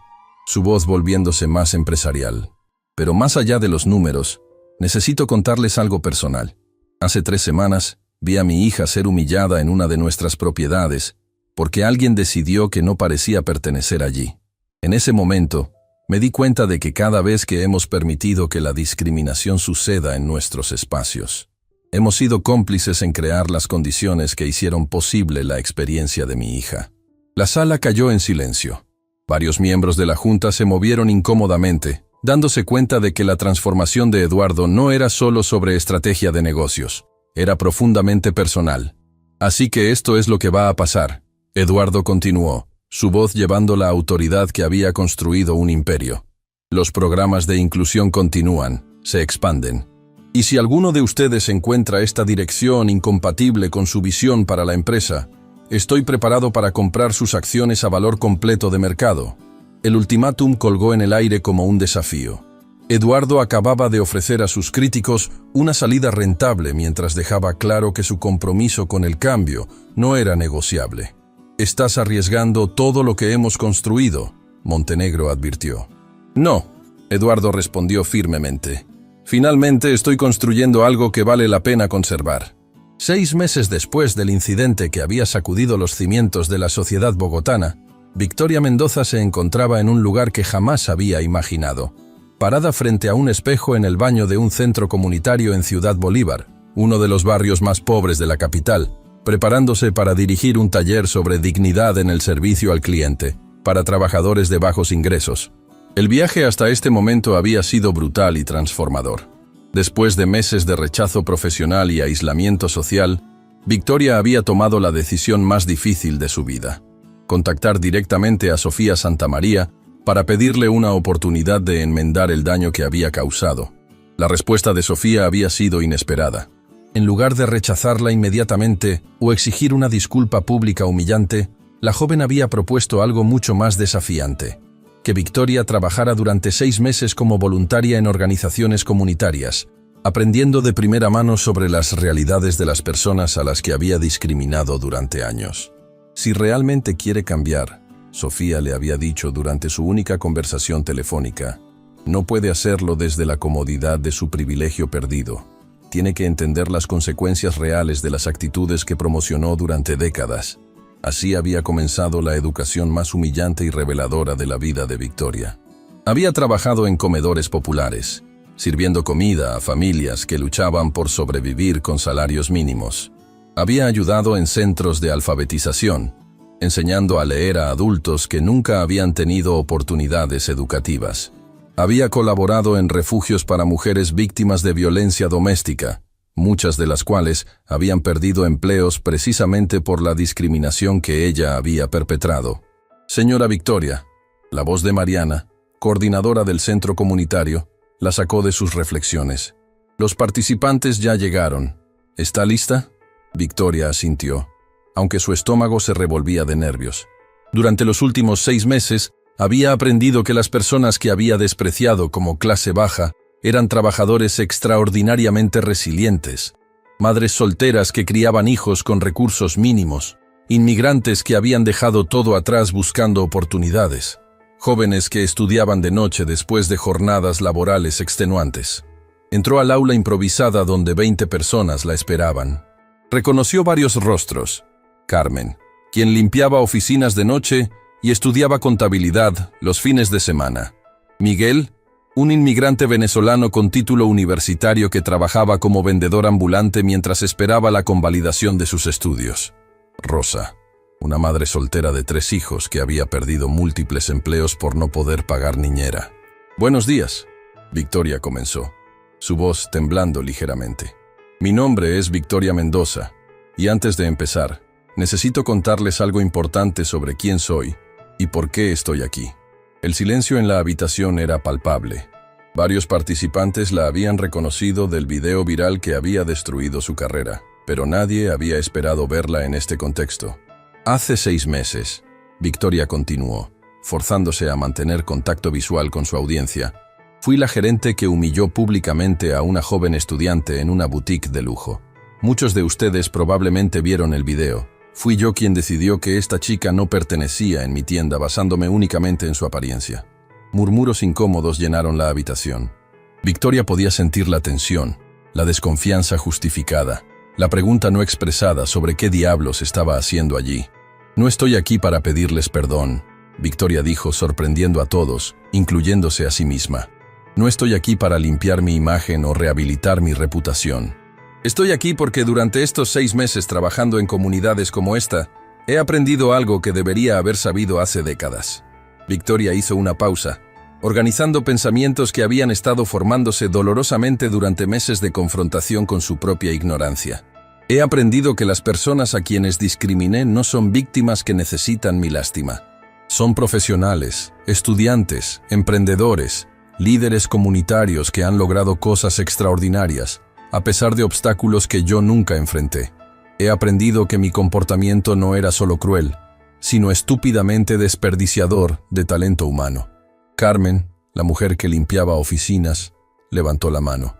su voz volviéndose más empresarial. Pero más allá de los números, necesito contarles algo personal. Hace 3 semanas, vi a mi hija ser humillada en una de nuestras propiedades porque alguien decidió que no parecía pertenecer allí. En ese momento, me di cuenta de que cada vez que hemos permitido que la discriminación suceda en nuestros espacios, hemos sido cómplices en crear las condiciones que hicieron posible la experiencia de mi hija. La sala cayó en silencio. Varios miembros de la junta se movieron incómodamente, dándose cuenta de que la transformación de Eduardo no era solo sobre estrategia de negocios, era profundamente personal. Así que esto es lo que va a pasar, Eduardo continuó, su voz llevando la autoridad que había construido un imperio. Los programas de inclusión continúan, se expanden. Y si alguno de ustedes encuentra esta dirección incompatible con su visión para la empresa, estoy preparado para comprar sus acciones a valor completo de mercado. El ultimátum colgó en el aire como un desafío. Eduardo acababa de ofrecer a sus críticos una salida rentable mientras dejaba claro que su compromiso con el cambio no era negociable. Estás arriesgando todo lo que hemos construido, Montenegro advirtió. No, Eduardo respondió firmemente. Finalmente estoy construyendo algo que vale la pena conservar. 6 meses después del incidente que había sacudido los cimientos de la sociedad bogotana, Victoria Mendoza se encontraba en un lugar que jamás había imaginado. Parada frente a un espejo en el baño de un centro comunitario en Ciudad Bolívar, uno de los barrios más pobres de la capital, preparándose para dirigir un taller sobre dignidad en el servicio al cliente, para trabajadores de bajos ingresos. El viaje hasta este momento había sido brutal y transformador. Después de meses de rechazo profesional y aislamiento social, Victoria había tomado la decisión más difícil de su vida: contactar directamente a Sofía Santamaría para pedirle una oportunidad de enmendar el daño que había causado. La respuesta de Sofía había sido inesperada. En lugar de rechazarla inmediatamente o exigir una disculpa pública humillante, la joven había propuesto algo mucho más desafiante: que Victoria trabajara durante 6 meses como voluntaria en organizaciones comunitarias, aprendiendo de primera mano sobre las realidades de las personas a las que había discriminado durante años. Si realmente quiere cambiar, Sofía le había dicho durante su única conversación telefónica, no puede hacerlo desde la comodidad de su privilegio perdido. Tiene que entender las consecuencias reales de las actitudes que promocionó durante décadas. Así había comenzado la educación más humillante y reveladora de la vida de Victoria. Había trabajado en comedores populares, sirviendo comida a familias que luchaban por sobrevivir con salarios mínimos. Había ayudado en centros de alfabetización, enseñando a leer a adultos que nunca habían tenido oportunidades educativas. Había colaborado en refugios para mujeres víctimas de violencia doméstica, muchas de las cuales habían perdido empleos precisamente por la discriminación que ella había perpetrado. Señora Victoria, la voz de Mariana, coordinadora del centro comunitario, la sacó de sus reflexiones. Los participantes ya llegaron. ¿Está lista? Victoria asintió, aunque su estómago se revolvía de nervios. Durante los últimos 6 meses, había aprendido que las personas que había despreciado como clase baja eran trabajadores extraordinariamente resilientes, madres solteras que criaban hijos con recursos mínimos, inmigrantes que habían dejado todo atrás buscando oportunidades, jóvenes que estudiaban de noche después de jornadas laborales extenuantes. Entró al aula improvisada donde 20 personas la esperaban. Reconoció varios rostros. Carmen, quien limpiaba oficinas de noche y estudiaba contabilidad los fines de semana. Miguel, un inmigrante venezolano con título universitario que trabajaba como vendedor ambulante mientras esperaba la convalidación de sus estudios. Rosa, una madre soltera de 3 hijos que había perdido múltiples empleos por no poder pagar niñera. «Buenos días», Victoria comenzó, su voz temblando ligeramente. «Mi nombre es Victoria Mendoza, y antes de empezar, necesito contarles algo importante sobre quién soy y por qué estoy aquí». El silencio en la habitación era palpable. Varios participantes la habían reconocido del video viral que había destruido su carrera, pero nadie había esperado verla en este contexto. «Hace 6 meses», Victoria continuó, forzándose a mantener contacto visual con su audiencia, «fui la gerente que humilló públicamente a una joven estudiante en una boutique de lujo. Muchos de ustedes probablemente vieron el video. Fui yo quien decidió que esta chica no pertenecía en mi tienda basándome únicamente en su apariencia». Murmuros incómodos llenaron la habitación. Victoria podía sentir la tensión, la desconfianza justificada, la pregunta no expresada sobre qué diablos estaba haciendo allí. «No estoy aquí para pedirles perdón», Victoria dijo, sorprendiendo a todos, incluyéndose a sí misma. «No estoy aquí para limpiar mi imagen o rehabilitar mi reputación. Estoy aquí porque durante estos 6 meses trabajando en comunidades como esta, he aprendido algo que debería haber sabido hace décadas». Victoria hizo una pausa, organizando pensamientos que habían estado formándose dolorosamente durante meses de confrontación con su propia ignorancia. «He aprendido que las personas a quienes discriminé no son víctimas que necesitan mi lástima. Son profesionales, estudiantes, emprendedores, líderes comunitarios que han logrado cosas extraordinarias, a pesar de obstáculos que yo nunca enfrenté. He aprendido que mi comportamiento no era solo cruel, sino estúpidamente desperdiciador de talento humano». Carmen, la mujer que limpiaba oficinas, levantó la mano.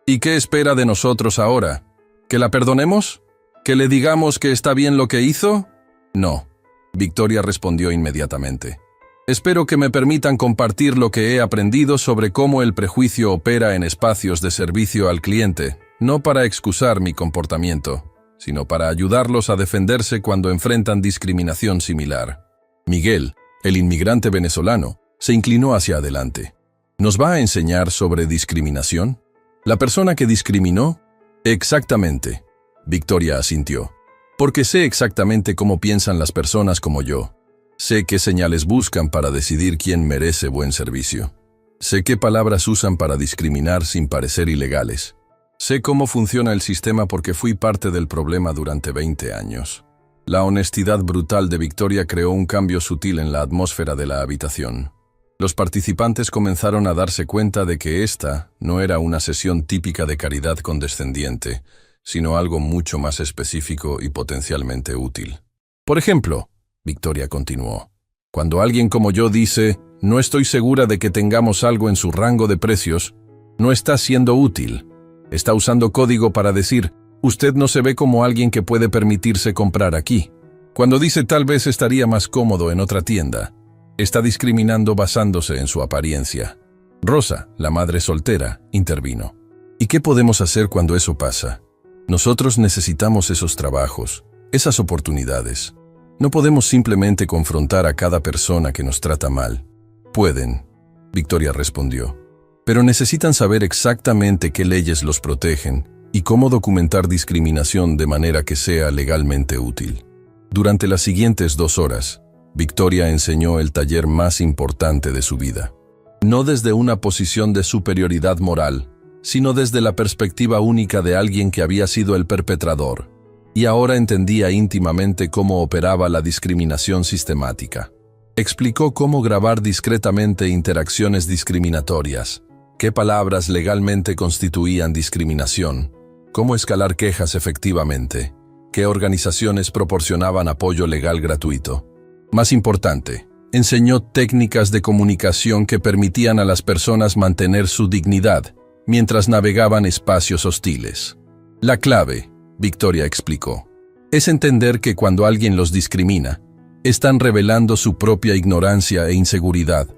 «¿Y qué espera de nosotros ahora? ¿Que la perdonemos? ¿Que le digamos que está bien lo que hizo?» «No», Victoria respondió inmediatamente. «Espero que me permitan compartir lo que he aprendido sobre cómo el prejuicio opera en espacios de servicio al cliente, no para excusar mi comportamiento, sino para ayudarlos a defenderse cuando enfrentan discriminación similar». Miguel, el inmigrante venezolano, se inclinó hacia adelante. «¿Nos va a enseñar sobre discriminación? ¿La persona que discriminó?» «Exactamente», Victoria asintió. «Porque sé exactamente cómo piensan las personas como yo. Sé qué señales buscan para decidir quién merece buen servicio. Sé qué palabras usan para discriminar sin parecer ilegales. Sé cómo funciona el sistema porque fui parte del problema durante 20 años». La honestidad brutal de Victoria creó un cambio sutil en la atmósfera de la habitación. Los participantes comenzaron a darse cuenta de que esta no era una sesión típica de caridad condescendiente, sino algo mucho más específico y potencialmente útil. «Por ejemplo», Victoria continuó, Cuando alguien como yo dice, no estoy segura de que tengamos algo en su rango de precios, no está siendo útil. Está usando código para decir, usted no se ve como alguien que puede permitirse comprar aquí. Cuando dice tal vez estaría más cómodo en otra tienda, está discriminando basándose en su apariencia. Rosa, la madre soltera, intervino. ¿Y qué podemos hacer cuando eso pasa? Nosotros necesitamos esos trabajos, esas oportunidades. No podemos simplemente confrontar a cada persona que nos trata mal. Pueden, Victoria respondió, pero necesitan saber exactamente qué leyes los protegen y cómo documentar discriminación de manera que sea legalmente útil. Durante las siguientes 2 horas, Victoria enseñó el taller más importante de su vida. No desde una posición de superioridad moral, sino desde la perspectiva única de alguien que había sido el perpetrador, y ahora entendía íntimamente cómo operaba la discriminación sistemática. Explicó cómo grabar discretamente interacciones discriminatorias, qué palabras legalmente constituían discriminación, cómo escalar quejas efectivamente, qué organizaciones proporcionaban apoyo legal gratuito. Más importante, enseñó técnicas de comunicación que permitían a las personas mantener su dignidad mientras navegaban espacios hostiles. La clave, Victoria explicó, es entender que cuando alguien los discrimina, están revelando su propia ignorancia e inseguridad.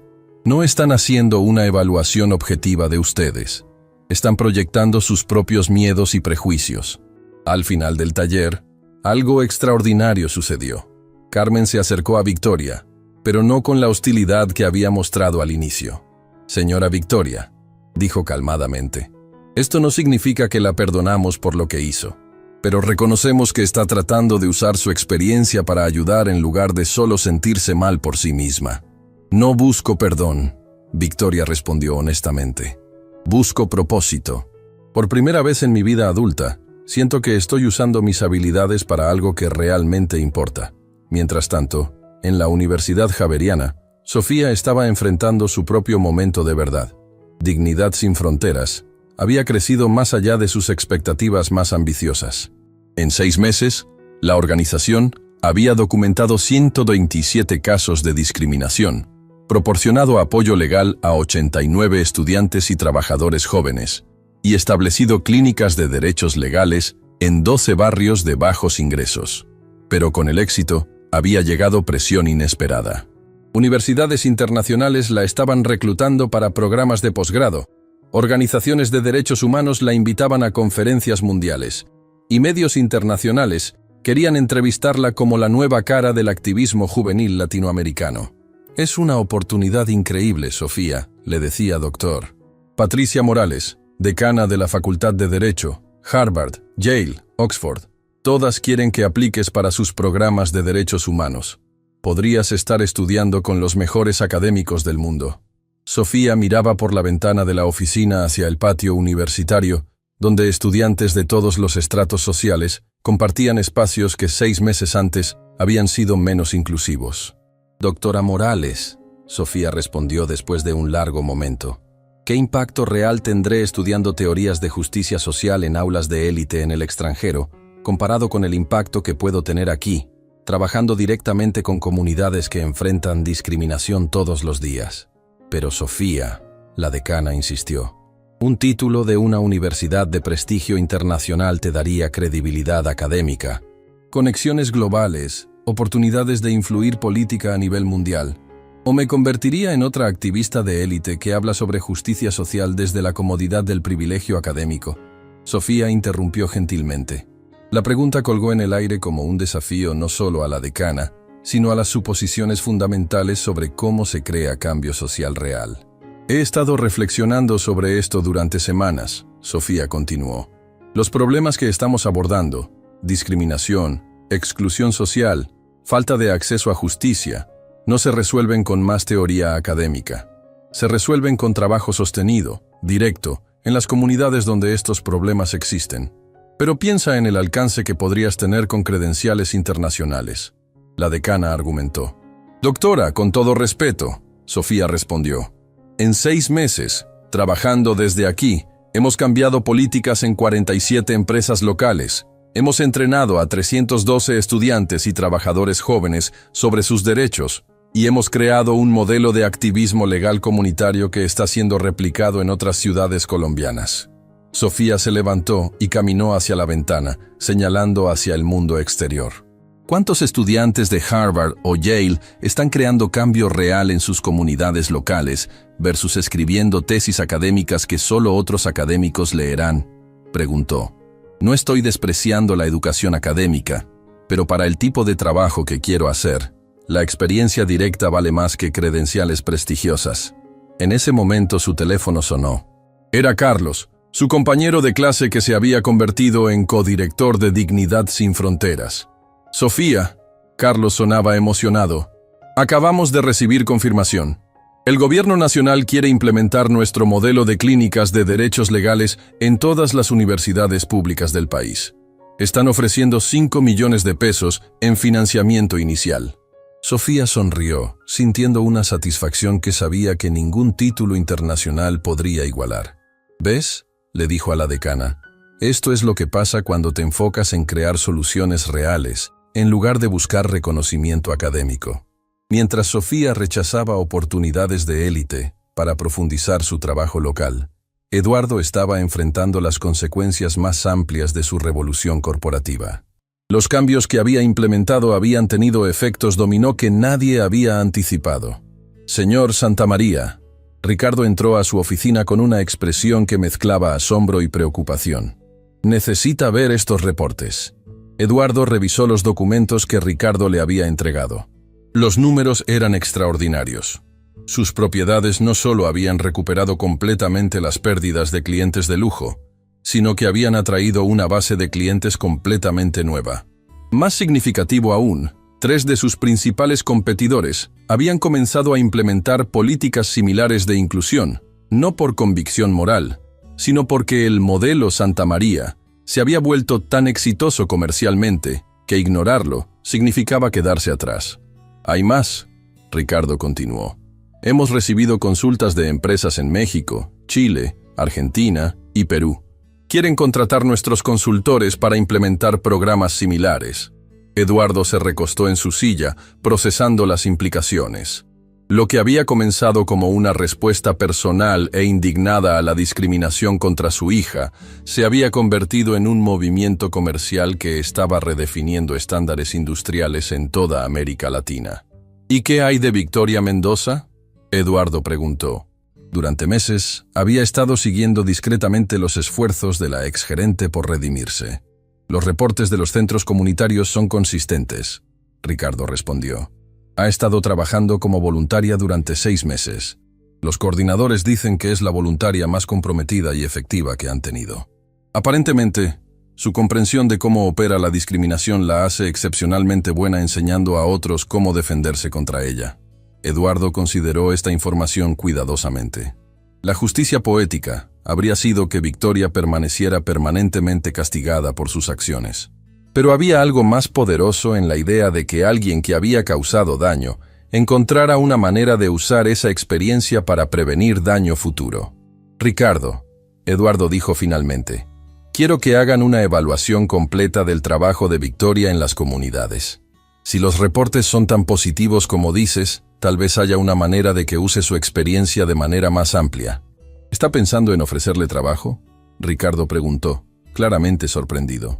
No están haciendo una evaluación objetiva de ustedes. Están proyectando sus propios miedos y prejuicios. Al final del taller, algo extraordinario sucedió. Carmen se acercó a Victoria, pero no con la hostilidad que había mostrado al inicio. Señora Victoria, dijo calmadamente, esto no significa que la perdonamos por lo que hizo, pero reconocemos que está tratando de usar su experiencia para ayudar en lugar de solo sentirse mal por sí misma. No busco perdón, Victoria respondió honestamente. Busco propósito. Por primera vez en mi vida adulta, siento que estoy usando mis habilidades para algo que realmente importa. Mientras tanto, en la Universidad Javeriana, Sofía estaba enfrentando su propio momento de verdad. Dignidad sin fronteras había crecido más allá de sus expectativas más ambiciosas. En 6 meses, la organización había documentado 127 casos de discriminación, proporcionado apoyo legal a 89 estudiantes y trabajadores jóvenes, y establecido clínicas de derechos legales en 12 barrios de bajos ingresos. Pero con el éxito, había llegado presión inesperada. Universidades internacionales la estaban reclutando para programas de posgrado, organizaciones de derechos humanos la invitaban a conferencias mundiales, y medios internacionales querían entrevistarla como la nueva cara del activismo juvenil latinoamericano. Es una oportunidad increíble, Sofía, le decía doctor. Patricia Morales, decana de la Facultad de Derecho, Harvard, Yale, Oxford, todas quieren que apliques para sus programas de derechos humanos. Podrías estar estudiando con los mejores académicos del mundo. Sofía miraba por la ventana de la oficina hacia el patio universitario, donde estudiantes de todos los estratos sociales compartían espacios que 6 meses antes habían sido menos inclusivos. Doctora Morales, Sofía respondió después de un largo momento. ¿Qué impacto real tendré estudiando teorías de justicia social en aulas de élite en el extranjero, comparado con el impacto que puedo tener aquí, trabajando directamente con comunidades que enfrentan discriminación todos los días? Pero Sofía, la decana, insistió. Un título de una universidad de prestigio internacional te daría credibilidad académica, conexiones globales, oportunidades de influir política a nivel mundial. O me convertiría en otra activista de élite que habla sobre justicia social desde la comodidad del privilegio académico. Sofía interrumpió gentilmente. La pregunta colgó en el aire como un desafío no solo a la decana, sino a las suposiciones fundamentales sobre cómo se crea cambio social real. He estado reflexionando sobre esto durante semanas, Sofía continuó. Los problemas que estamos abordando, discriminación, exclusión social, falta de acceso a justicia, no se resuelven con más teoría académica. Se resuelven con trabajo sostenido, directo, en las comunidades donde estos problemas existen. Pero piensa en el alcance que podrías tener con credenciales internacionales. La decana argumentó. Doctora, con todo respeto, Sofía respondió. En 6 meses, trabajando desde aquí, hemos cambiado políticas en 47 empresas locales. Hemos entrenado a 312 estudiantes y trabajadores jóvenes sobre sus derechos. Y hemos creado un modelo de activismo legal comunitario que está siendo replicado en otras ciudades colombianas. Sofía se levantó y caminó hacia la ventana, señalando hacia el mundo exterior. ¿Cuántos estudiantes de Harvard o Yale están creando cambio real en sus comunidades locales versus escribiendo tesis académicas que solo otros académicos leerán? Preguntó. No estoy despreciando la educación académica, pero para el tipo de trabajo que quiero hacer, la experiencia directa vale más que credenciales prestigiosas. En ese momento su teléfono sonó. Era Carlos, su compañero de clase que se había convertido en codirector de Dignidad Sin Fronteras. Sofía, Carlos sonaba emocionado. Acabamos de recibir confirmación. El gobierno nacional quiere implementar nuestro modelo de clínicas de derechos legales en todas las universidades públicas del país. Están ofreciendo 5 millones de pesos en financiamiento inicial. Sofía sonrió, sintiendo una satisfacción que sabía que ningún título internacional podría igualar. ¿Ves?, le dijo a la decana. Esto es lo que pasa cuando te enfocas en crear soluciones reales, en lugar de buscar reconocimiento académico. Mientras Sofía rechazaba oportunidades de élite para profundizar su trabajo local, Eduardo estaba enfrentando las consecuencias más amplias de su revolución corporativa. Los cambios que había implementado habían tenido efectos dominó que nadie había anticipado. Señor Santamaría. Ricardo entró a su oficina con una expresión que mezclaba asombro y preocupación. Necesita ver estos reportes. Eduardo revisó los documentos que Ricardo le había entregado. Los números eran extraordinarios. Sus propiedades no solo habían recuperado completamente las pérdidas de clientes de lujo, sino que habían atraído una base de clientes completamente nueva. Más significativo aún, 3 de sus principales competidores habían comenzado a implementar políticas similares de inclusión, no por convicción moral, sino porque el modelo Santamaría se había vuelto tan exitoso comercialmente que ignorarlo significaba quedarse atrás. Hay más, Ricardo continuó. Hemos recibido consultas de empresas en México, Chile, Argentina y Perú. Quieren contratar nuestros consultores para implementar programas similares. Eduardo se recostó en su silla, procesando las implicaciones. Lo que había comenzado como una respuesta personal e indignada a la discriminación contra su hija, se había convertido en un movimiento comercial que estaba redefiniendo estándares industriales en toda América Latina. ¿Y qué hay de Victoria Mendoza?, Eduardo preguntó. Durante meses, había estado siguiendo discretamente los esfuerzos de la exgerente por redimirse. Los reportes de los centros comunitarios son consistentes, Ricardo respondió. Ha estado trabajando como voluntaria durante 6 meses. Los coordinadores dicen que es la voluntaria más comprometida y efectiva que han tenido. Aparentemente, su comprensión de cómo opera la discriminación la hace excepcionalmente buena enseñando a otros cómo defenderse contra ella. Eduardo consideró esta información cuidadosamente. La justicia poética habría sido que Victoria permaneciera permanentemente castigada por sus acciones. Pero había algo más poderoso en la idea de que alguien que había causado daño encontrara una manera de usar esa experiencia para prevenir daño futuro. Ricardo, Eduardo dijo finalmente, quiero que hagan una evaluación completa del trabajo de Victoria en las comunidades. Si los reportes son tan positivos como dices, tal vez haya una manera de que use su experiencia de manera más amplia. ¿Está pensando en ofrecerle trabajo?, Ricardo preguntó, claramente sorprendido.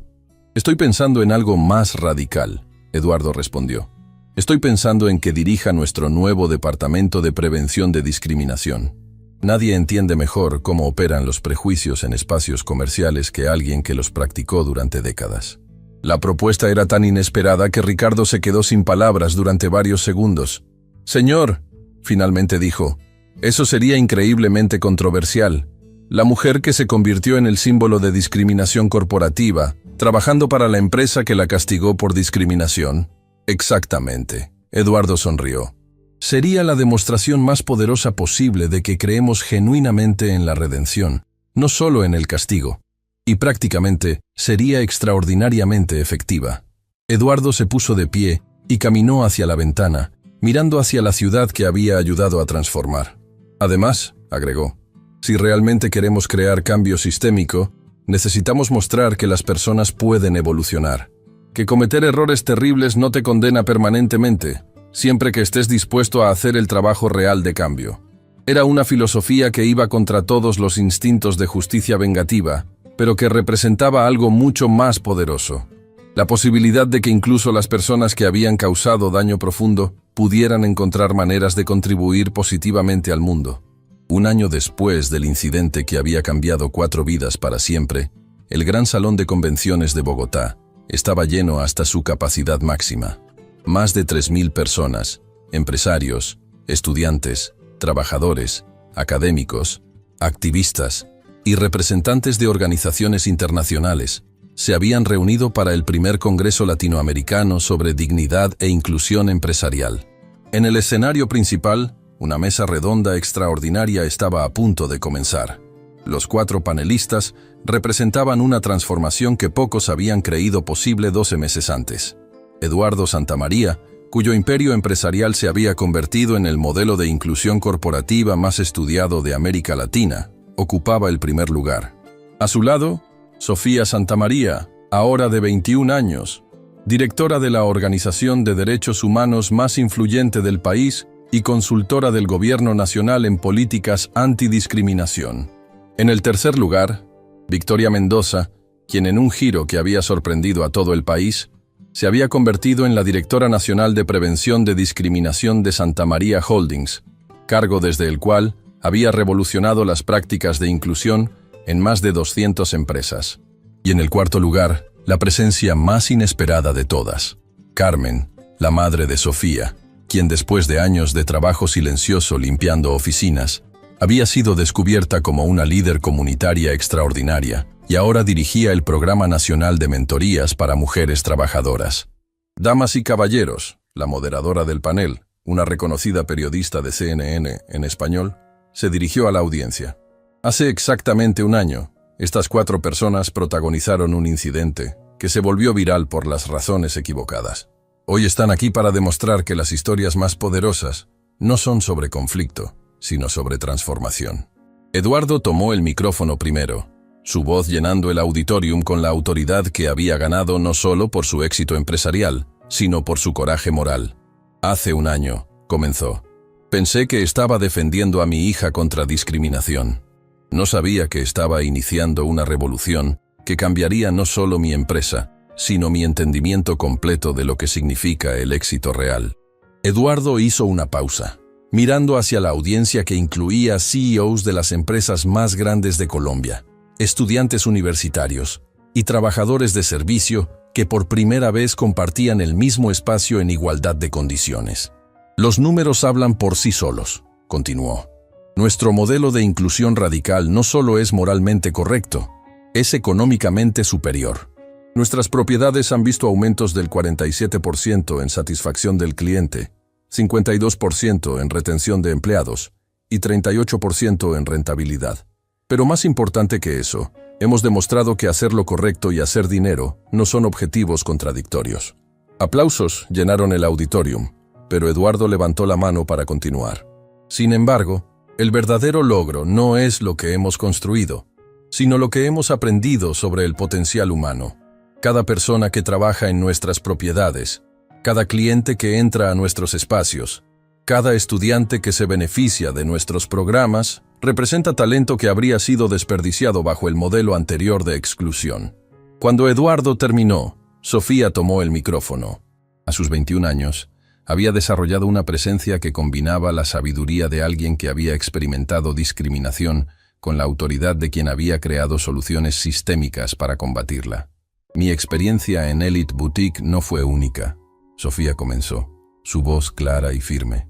Estoy pensando en algo más radical, Eduardo respondió. Estoy pensando en que dirija nuestro nuevo departamento de prevención de discriminación. Nadie entiende mejor cómo operan los prejuicios en espacios comerciales que alguien que los practicó durante décadas. La propuesta era tan inesperada que Ricardo se quedó sin palabras durante varios segundos. Señor, finalmente dijo, eso sería increíblemente controversial. La mujer que se convirtió en el símbolo de discriminación corporativa, trabajando para la empresa que la castigó por discriminación. Exactamente. Eduardo sonrió. Sería la demostración más poderosa posible de que creemos genuinamente en la redención, no solo en el castigo. Y prácticamente sería extraordinariamente efectiva. Eduardo se puso de pie y caminó hacia la ventana, mirando hacia la ciudad que había ayudado a transformar. Además, agregó, si realmente queremos crear cambio sistémico, necesitamos mostrar que las personas pueden evolucionar, que cometer errores terribles no te condena permanentemente, siempre que estés dispuesto a hacer el trabajo real de cambio. Era una filosofía que iba contra todos los instintos de justicia vengativa, pero que representaba algo mucho más poderoso. La posibilidad de que incluso las personas que habían causado daño profundo pudieran encontrar maneras de contribuir positivamente al mundo. Un año después del incidente que había cambiado 4 vidas para siempre, el Gran Salón de Convenciones de Bogotá estaba lleno hasta su capacidad máxima. Más de 3.000 personas, empresarios, estudiantes, trabajadores, académicos, activistas y representantes de organizaciones internacionales se habían reunido para el primer Congreso Latinoamericano sobre dignidad e inclusión empresarial. En el escenario principal, una mesa redonda extraordinaria estaba a punto de comenzar. Los 4 panelistas representaban una transformación que pocos habían creído posible 12 meses antes. Eduardo Santamaría, cuyo imperio empresarial se había convertido en el modelo de inclusión corporativa más estudiado de América Latina, ocupaba el primer lugar. A su lado, Sofía Santamaría, ahora de 21 años, directora de la organización de derechos humanos más influyente del país y consultora del Gobierno Nacional en políticas antidiscriminación. En el tercer lugar, Victoria Mendoza, quien en un giro que había sorprendido a todo el país, se había convertido en la directora nacional de prevención de discriminación de Santamaría Holdings, cargo desde el cual había revolucionado las prácticas de inclusión en más de 200 empresas. Y en el cuarto lugar, la presencia más inesperada de todas, Carmen, la madre de Sofía, quien después de años de trabajo silencioso limpiando oficinas, había sido descubierta como una líder comunitaria extraordinaria y ahora dirigía el Programa Nacional de Mentorías para Mujeres Trabajadoras. Damas y caballeros, la moderadora del panel, una reconocida periodista de CNN en español, se dirigió a la audiencia. Hace exactamente un año, estas 4 personas protagonizaron un incidente que se volvió viral por las razones equivocadas. Hoy están aquí para demostrar que las historias más poderosas no son sobre conflicto, sino sobre transformación. Eduardo tomó el micrófono primero, su voz llenando el auditorium con la autoridad que había ganado no solo por su éxito empresarial, sino por su coraje moral. Hace un año, comenzó. Pensé que estaba defendiendo a mi hija contra discriminación. No sabía que estaba iniciando una revolución que cambiaría no solo mi empresa, sino mi entendimiento completo de lo que significa el éxito real. Eduardo hizo una pausa, mirando hacia la audiencia que incluía CEOs de las empresas más grandes de Colombia, estudiantes universitarios y trabajadores de servicio que por primera vez compartían el mismo espacio en igualdad de condiciones. Los números hablan por sí solos, continuó. Nuestro modelo de inclusión radical no solo es moralmente correcto, es económicamente superior. Nuestras propiedades han visto aumentos del 47% en satisfacción del cliente, 52% en retención de empleados y 38% en rentabilidad. Pero más importante que eso, hemos demostrado que hacer lo correcto y hacer dinero no son objetivos contradictorios. Aplausos llenaron el auditorium, pero Eduardo levantó la mano para continuar. Sin embargo, el verdadero logro no es lo que hemos construido, sino lo que hemos aprendido sobre el potencial humano. Cada persona que trabaja en nuestras propiedades, cada cliente que entra a nuestros espacios, cada estudiante que se beneficia de nuestros programas, representa talento que habría sido desperdiciado bajo el modelo anterior de exclusión. Cuando Eduardo terminó, Sofía tomó el micrófono. A sus 21 años, había desarrollado una presencia que combinaba la sabiduría de alguien que había experimentado discriminación con la autoridad de quien había creado soluciones sistémicas para combatirla. Mi experiencia en Elite Boutique no fue única. Sofía comenzó, su voz clara y firme.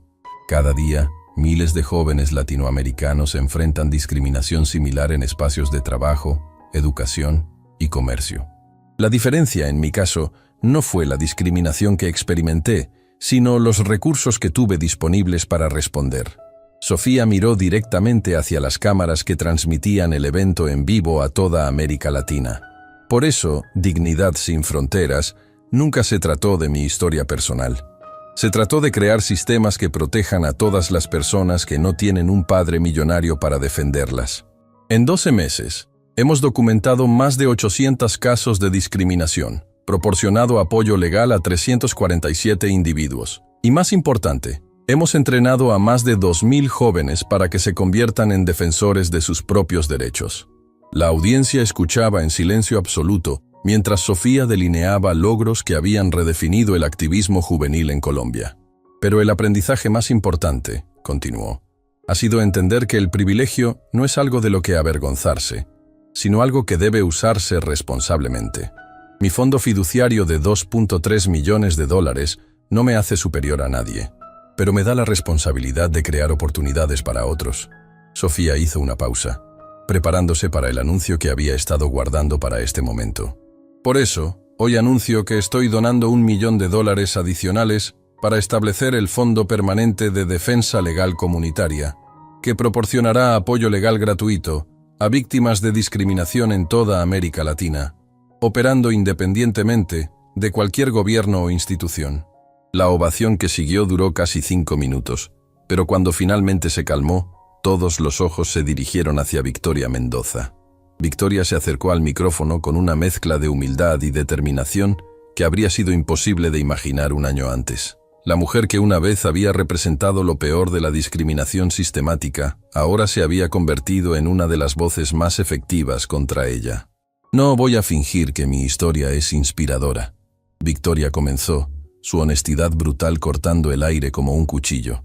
Cada día, miles de jóvenes latinoamericanos enfrentan discriminación similar en espacios de trabajo, educación y comercio. La diferencia, en mi caso, no fue la discriminación que experimenté, sino los recursos que tuve disponibles para responder. Sofía miró directamente hacia las cámaras que transmitían el evento en vivo a toda América Latina. Por eso, Dignidad Sin Fronteras nunca se trató de mi historia personal. Se trató de crear sistemas que protejan a todas las personas que no tienen un padre millonario para defenderlas. En 12 meses, hemos documentado más de 800 casos de discriminación, proporcionado apoyo legal a 347 individuos, Y más importante, hemos entrenado a más de 2.000 jóvenes para que se conviertan en defensores de sus propios derechos. La audiencia escuchaba en silencio absoluto mientras Sofía delineaba logros que habían redefinido el activismo juvenil en Colombia. Pero el aprendizaje más importante, continuó, ha sido entender que el privilegio no es algo de lo que avergonzarse, sino algo que debe usarse responsablemente. Mi fondo fiduciario de $2.3 millones no me hace superior a nadie, pero me da la responsabilidad de crear oportunidades para otros. Sofía hizo una pausa, preparándose para el anuncio que había estado guardando para este momento. Por eso, hoy anuncio que estoy donando $1 millón adicionales para establecer el Fondo Permanente de Defensa Legal Comunitaria, que proporcionará apoyo legal gratuito a víctimas de discriminación en toda América Latina, operando independientemente de cualquier gobierno o institución. La ovación que siguió duró casi 5 minutos, pero cuando finalmente se calmó, todos los ojos se dirigieron hacia Victoria Mendoza. Victoria se acercó al micrófono con una mezcla de humildad y determinación que habría sido imposible de imaginar un año antes. La mujer que una vez había representado lo peor de la discriminación sistemática, ahora se había convertido en una de las voces más efectivas contra ella. No voy a fingir que mi historia es inspiradora. Victoria comenzó, su honestidad brutal cortando el aire como un cuchillo.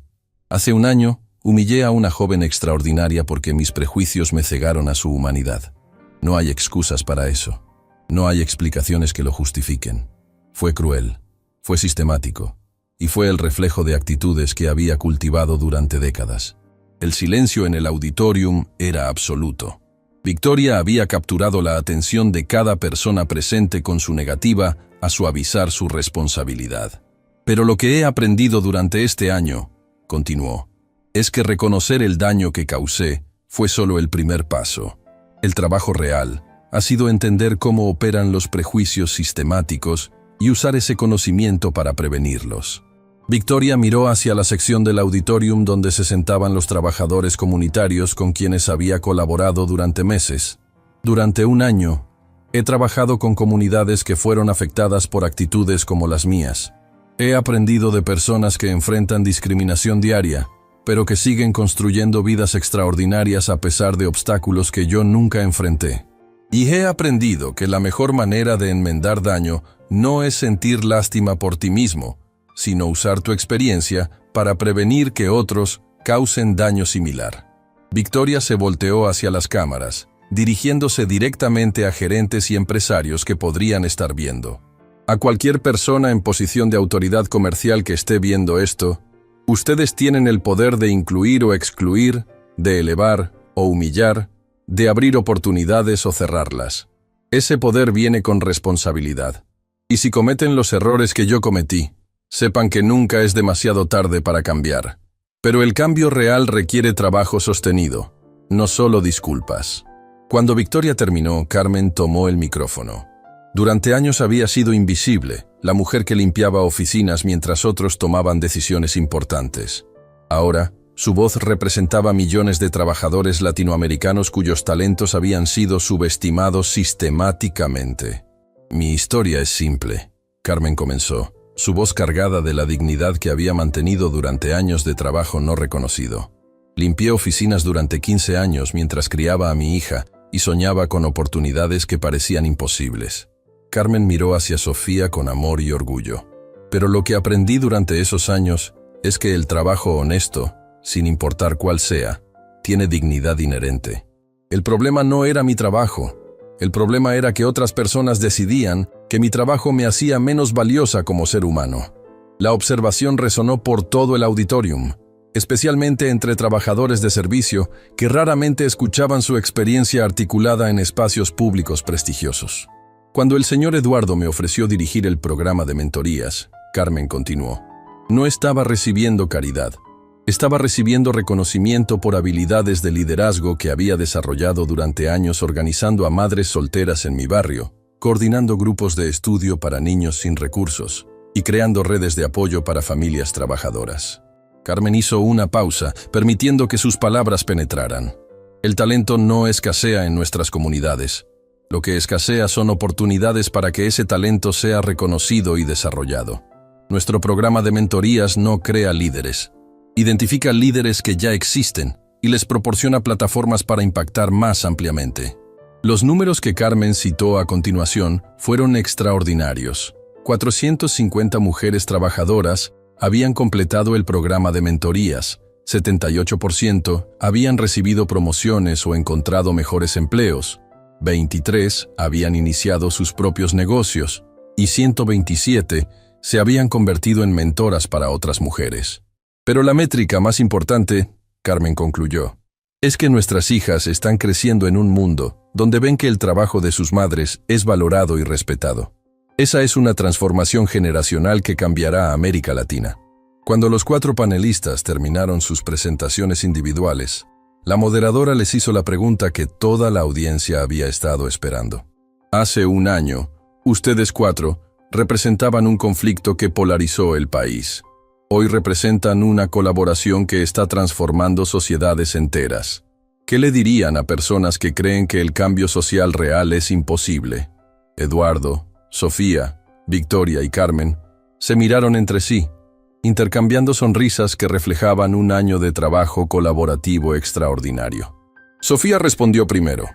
Hace un año, humillé a una joven extraordinaria porque mis prejuicios me cegaron a su humanidad. No hay excusas para eso. No hay explicaciones que lo justifiquen. Fue cruel, fue sistemático, y fue el reflejo de actitudes que había cultivado durante décadas. El silencio en el auditorium era absoluto. Victoria había capturado la atención de cada persona presente con su negativa a suavizar su responsabilidad. Pero lo que he aprendido durante este año, continuó, es que reconocer el daño que causé fue solo el primer paso. El trabajo real ha sido entender cómo operan los prejuicios sistemáticos y usar ese conocimiento para prevenirlos. Victoria miró hacia la sección del auditorium donde se sentaban los trabajadores comunitarios con quienes había colaborado durante meses. Durante un año, he trabajado con comunidades que fueron afectadas por actitudes como las mías. He aprendido de personas que enfrentan discriminación diaria, pero que siguen construyendo vidas extraordinarias a pesar de obstáculos que yo nunca enfrenté. Y he aprendido que la mejor manera de enmendar daño no es sentir lástima por ti mismo, sino usar tu experiencia para prevenir que otros causen daño similar. Victoria se volteó hacia las cámaras, dirigiéndose directamente a gerentes y empresarios que podrían estar viendo. A cualquier persona en posición de autoridad comercial que esté viendo esto, ustedes tienen el poder de incluir o excluir, de elevar o humillar, de abrir oportunidades o cerrarlas. Ese poder viene con responsabilidad. Y si cometen los errores que yo cometí, sepan que nunca es demasiado tarde para cambiar. Pero el cambio real requiere trabajo sostenido, no solo disculpas. Cuando Victoria terminó, Carmen tomó el micrófono. Durante años había sido invisible, la mujer que limpiaba oficinas mientras otros tomaban decisiones importantes. Ahora, su voz representaba millones de trabajadores latinoamericanos cuyos talentos habían sido subestimados sistemáticamente. Mi historia es simple, Carmen comenzó, su voz cargada de la dignidad que había mantenido durante años de trabajo no reconocido. Limpié oficinas durante 15 años mientras criaba a mi hija y soñaba con oportunidades que parecían imposibles. Carmen miró hacia Sofía con amor y orgullo. Pero lo que aprendí durante esos años es que el trabajo honesto, sin importar cuál sea, tiene dignidad inherente. El problema no era mi trabajo. El problema era que otras personas decidían que mi trabajo me hacía menos valiosa como ser humano. La observación resonó por todo el auditorium, especialmente entre trabajadores de servicio que raramente escuchaban su experiencia articulada en espacios públicos prestigiosos. Cuando el señor Eduardo me ofreció dirigir el programa de mentorías, Carmen continuó, no estaba recibiendo caridad. Estaba recibiendo reconocimiento por habilidades de liderazgo que había desarrollado durante años organizando a madres solteras en mi barrio, coordinando grupos de estudio para niños sin recursos y creando redes de apoyo para familias trabajadoras. Carmen hizo una pausa, permitiendo que sus palabras penetraran. El talento no escasea en nuestras comunidades. Lo que escasea son oportunidades para que ese talento sea reconocido y desarrollado. Nuestro programa de mentorías no crea líderes. Identifica líderes que ya existen y les proporciona plataformas para impactar más ampliamente. Los números que Carmen citó a continuación fueron extraordinarios. 450 mujeres trabajadoras habían completado el programa de mentorías, 78% habían recibido promociones o encontrado mejores empleos, 23 habían iniciado sus propios negocios y 127 se habían convertido en mentoras para otras mujeres. Pero la métrica más importante, Carmen concluyó, es que nuestras hijas están creciendo en un mundo donde ven que el trabajo de sus madres es valorado y respetado. Esa es una transformación generacional que cambiará a América Latina. Cuando los 4 panelistas terminaron sus presentaciones individuales, la moderadora les hizo la pregunta que toda la audiencia había estado esperando. Hace un año, ustedes 4 representaban un conflicto que polarizó el país. Hoy representan una colaboración que está transformando sociedades enteras. ¿Qué le dirían a personas que creen que el cambio social real es imposible? Eduardo, Sofía, Victoria y Carmen se miraron entre sí, intercambiando sonrisas que reflejaban un año de trabajo colaborativo extraordinario. Sofía respondió primero.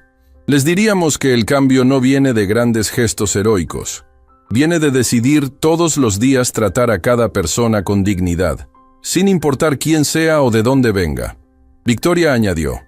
Les diríamos que el cambio no viene de grandes gestos heroicos. Viene de decidir todos los días tratar a cada persona con dignidad, sin importar quién sea o de dónde venga. Victoria añadió.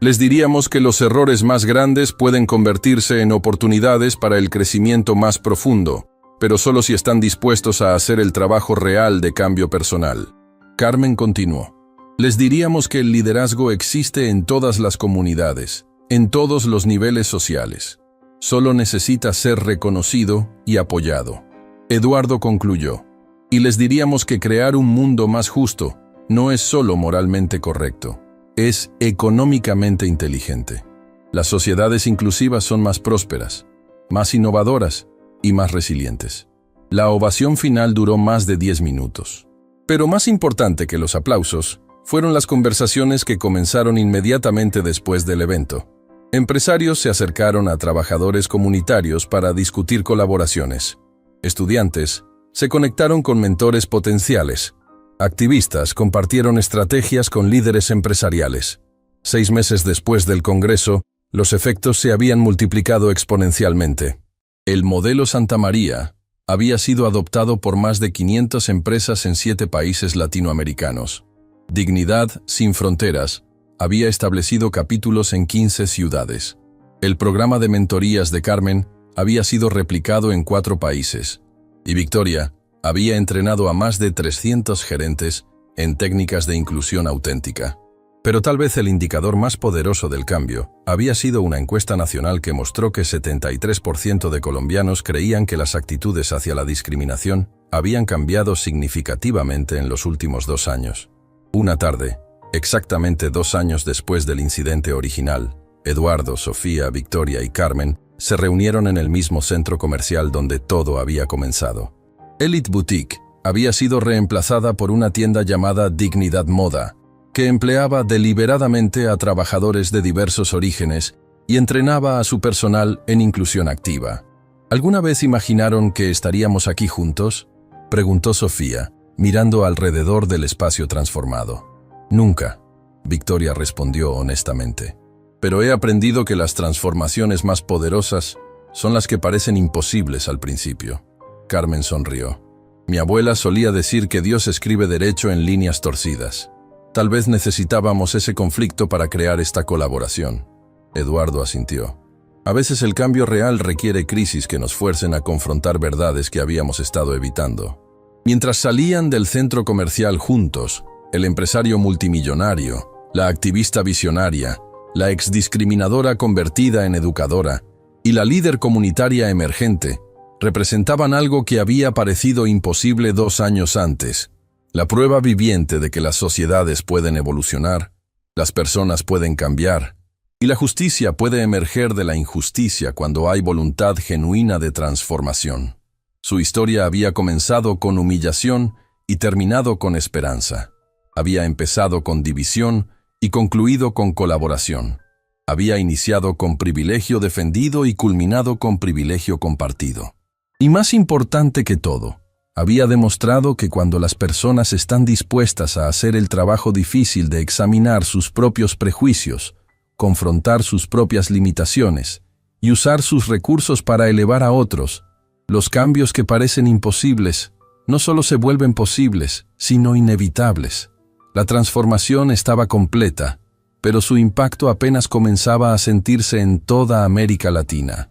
Les diríamos que los errores más grandes pueden convertirse en oportunidades para el crecimiento más profundo, pero solo si están dispuestos a hacer el trabajo real de cambio personal. Carmen continuó. Les diríamos que el liderazgo existe en todas las comunidades, en todos los niveles sociales. Solo necesita ser reconocido y apoyado. Eduardo concluyó. Y les diríamos que crear un mundo más justo no es solo moralmente correcto, es económicamente inteligente. Las sociedades inclusivas son más prósperas, más innovadoras y más resilientes. La ovación final duró más de 10 minutos. Pero más importante que los aplausos fueron las conversaciones que comenzaron inmediatamente después del evento. Empresarios se acercaron a trabajadores comunitarios para discutir colaboraciones. Estudiantes se conectaron con mentores potenciales. Activistas compartieron estrategias con líderes empresariales. 6 meses después del Congreso, los efectos se habían multiplicado exponencialmente. El modelo Santa María había sido adoptado por más de 500 empresas en 7 países latinoamericanos. Dignidad sin Fronteras había establecido capítulos en 15 ciudades. El programa de mentorías de Carmen había sido replicado en 4 países. Y Victoria había entrenado a más de 300 gerentes en técnicas de inclusión auténtica. Pero tal vez el indicador más poderoso del cambio había sido una encuesta nacional que mostró que 73% de colombianos creían que las actitudes hacia la discriminación habían cambiado significativamente en los últimos 2 años. Una tarde, exactamente 2 años después del incidente original, Eduardo, Sofía, Victoria y Carmen se reunieron en el mismo centro comercial donde todo había comenzado. Elite Boutique había sido reemplazada por una tienda llamada Dignidad Moda, que empleaba deliberadamente a trabajadores de diversos orígenes y entrenaba a su personal en inclusión activa. ¿Alguna vez imaginaron que estaríamos aquí juntos?, preguntó Sofía, mirando alrededor del espacio transformado. Nunca, Victoria respondió honestamente. Pero he aprendido que las transformaciones más poderosas son las que parecen imposibles al principio. Carmen sonrió. Mi abuela solía decir que Dios escribe derecho en líneas torcidas. Tal vez necesitábamos ese conflicto para crear esta colaboración. Eduardo asintió. A veces el cambio real requiere crisis que nos fuercen a confrontar verdades que habíamos estado evitando. Mientras salían del centro comercial juntos, el empresario multimillonario, la activista visionaria, la exdiscriminadora convertida en educadora y la líder comunitaria emergente representaban algo que había parecido imposible 2 años antes. La prueba viviente de que las sociedades pueden evolucionar, las personas pueden cambiar, y la justicia puede emerger de la injusticia cuando hay voluntad genuina de transformación. Su historia había comenzado con humillación y terminado con esperanza. Había empezado con división y concluido con colaboración. Había iniciado con privilegio defendido y culminado con privilegio compartido. Y más importante que todo, Había demostrado que cuando las personas están dispuestas a hacer el trabajo difícil de examinar sus propios prejuicios, confrontar sus propias limitaciones y usar sus recursos para elevar a otros, los cambios que parecen imposibles no solo se vuelven posibles, sino inevitables. La transformación estaba completa, pero su impacto apenas comenzaba a sentirse en toda América Latina.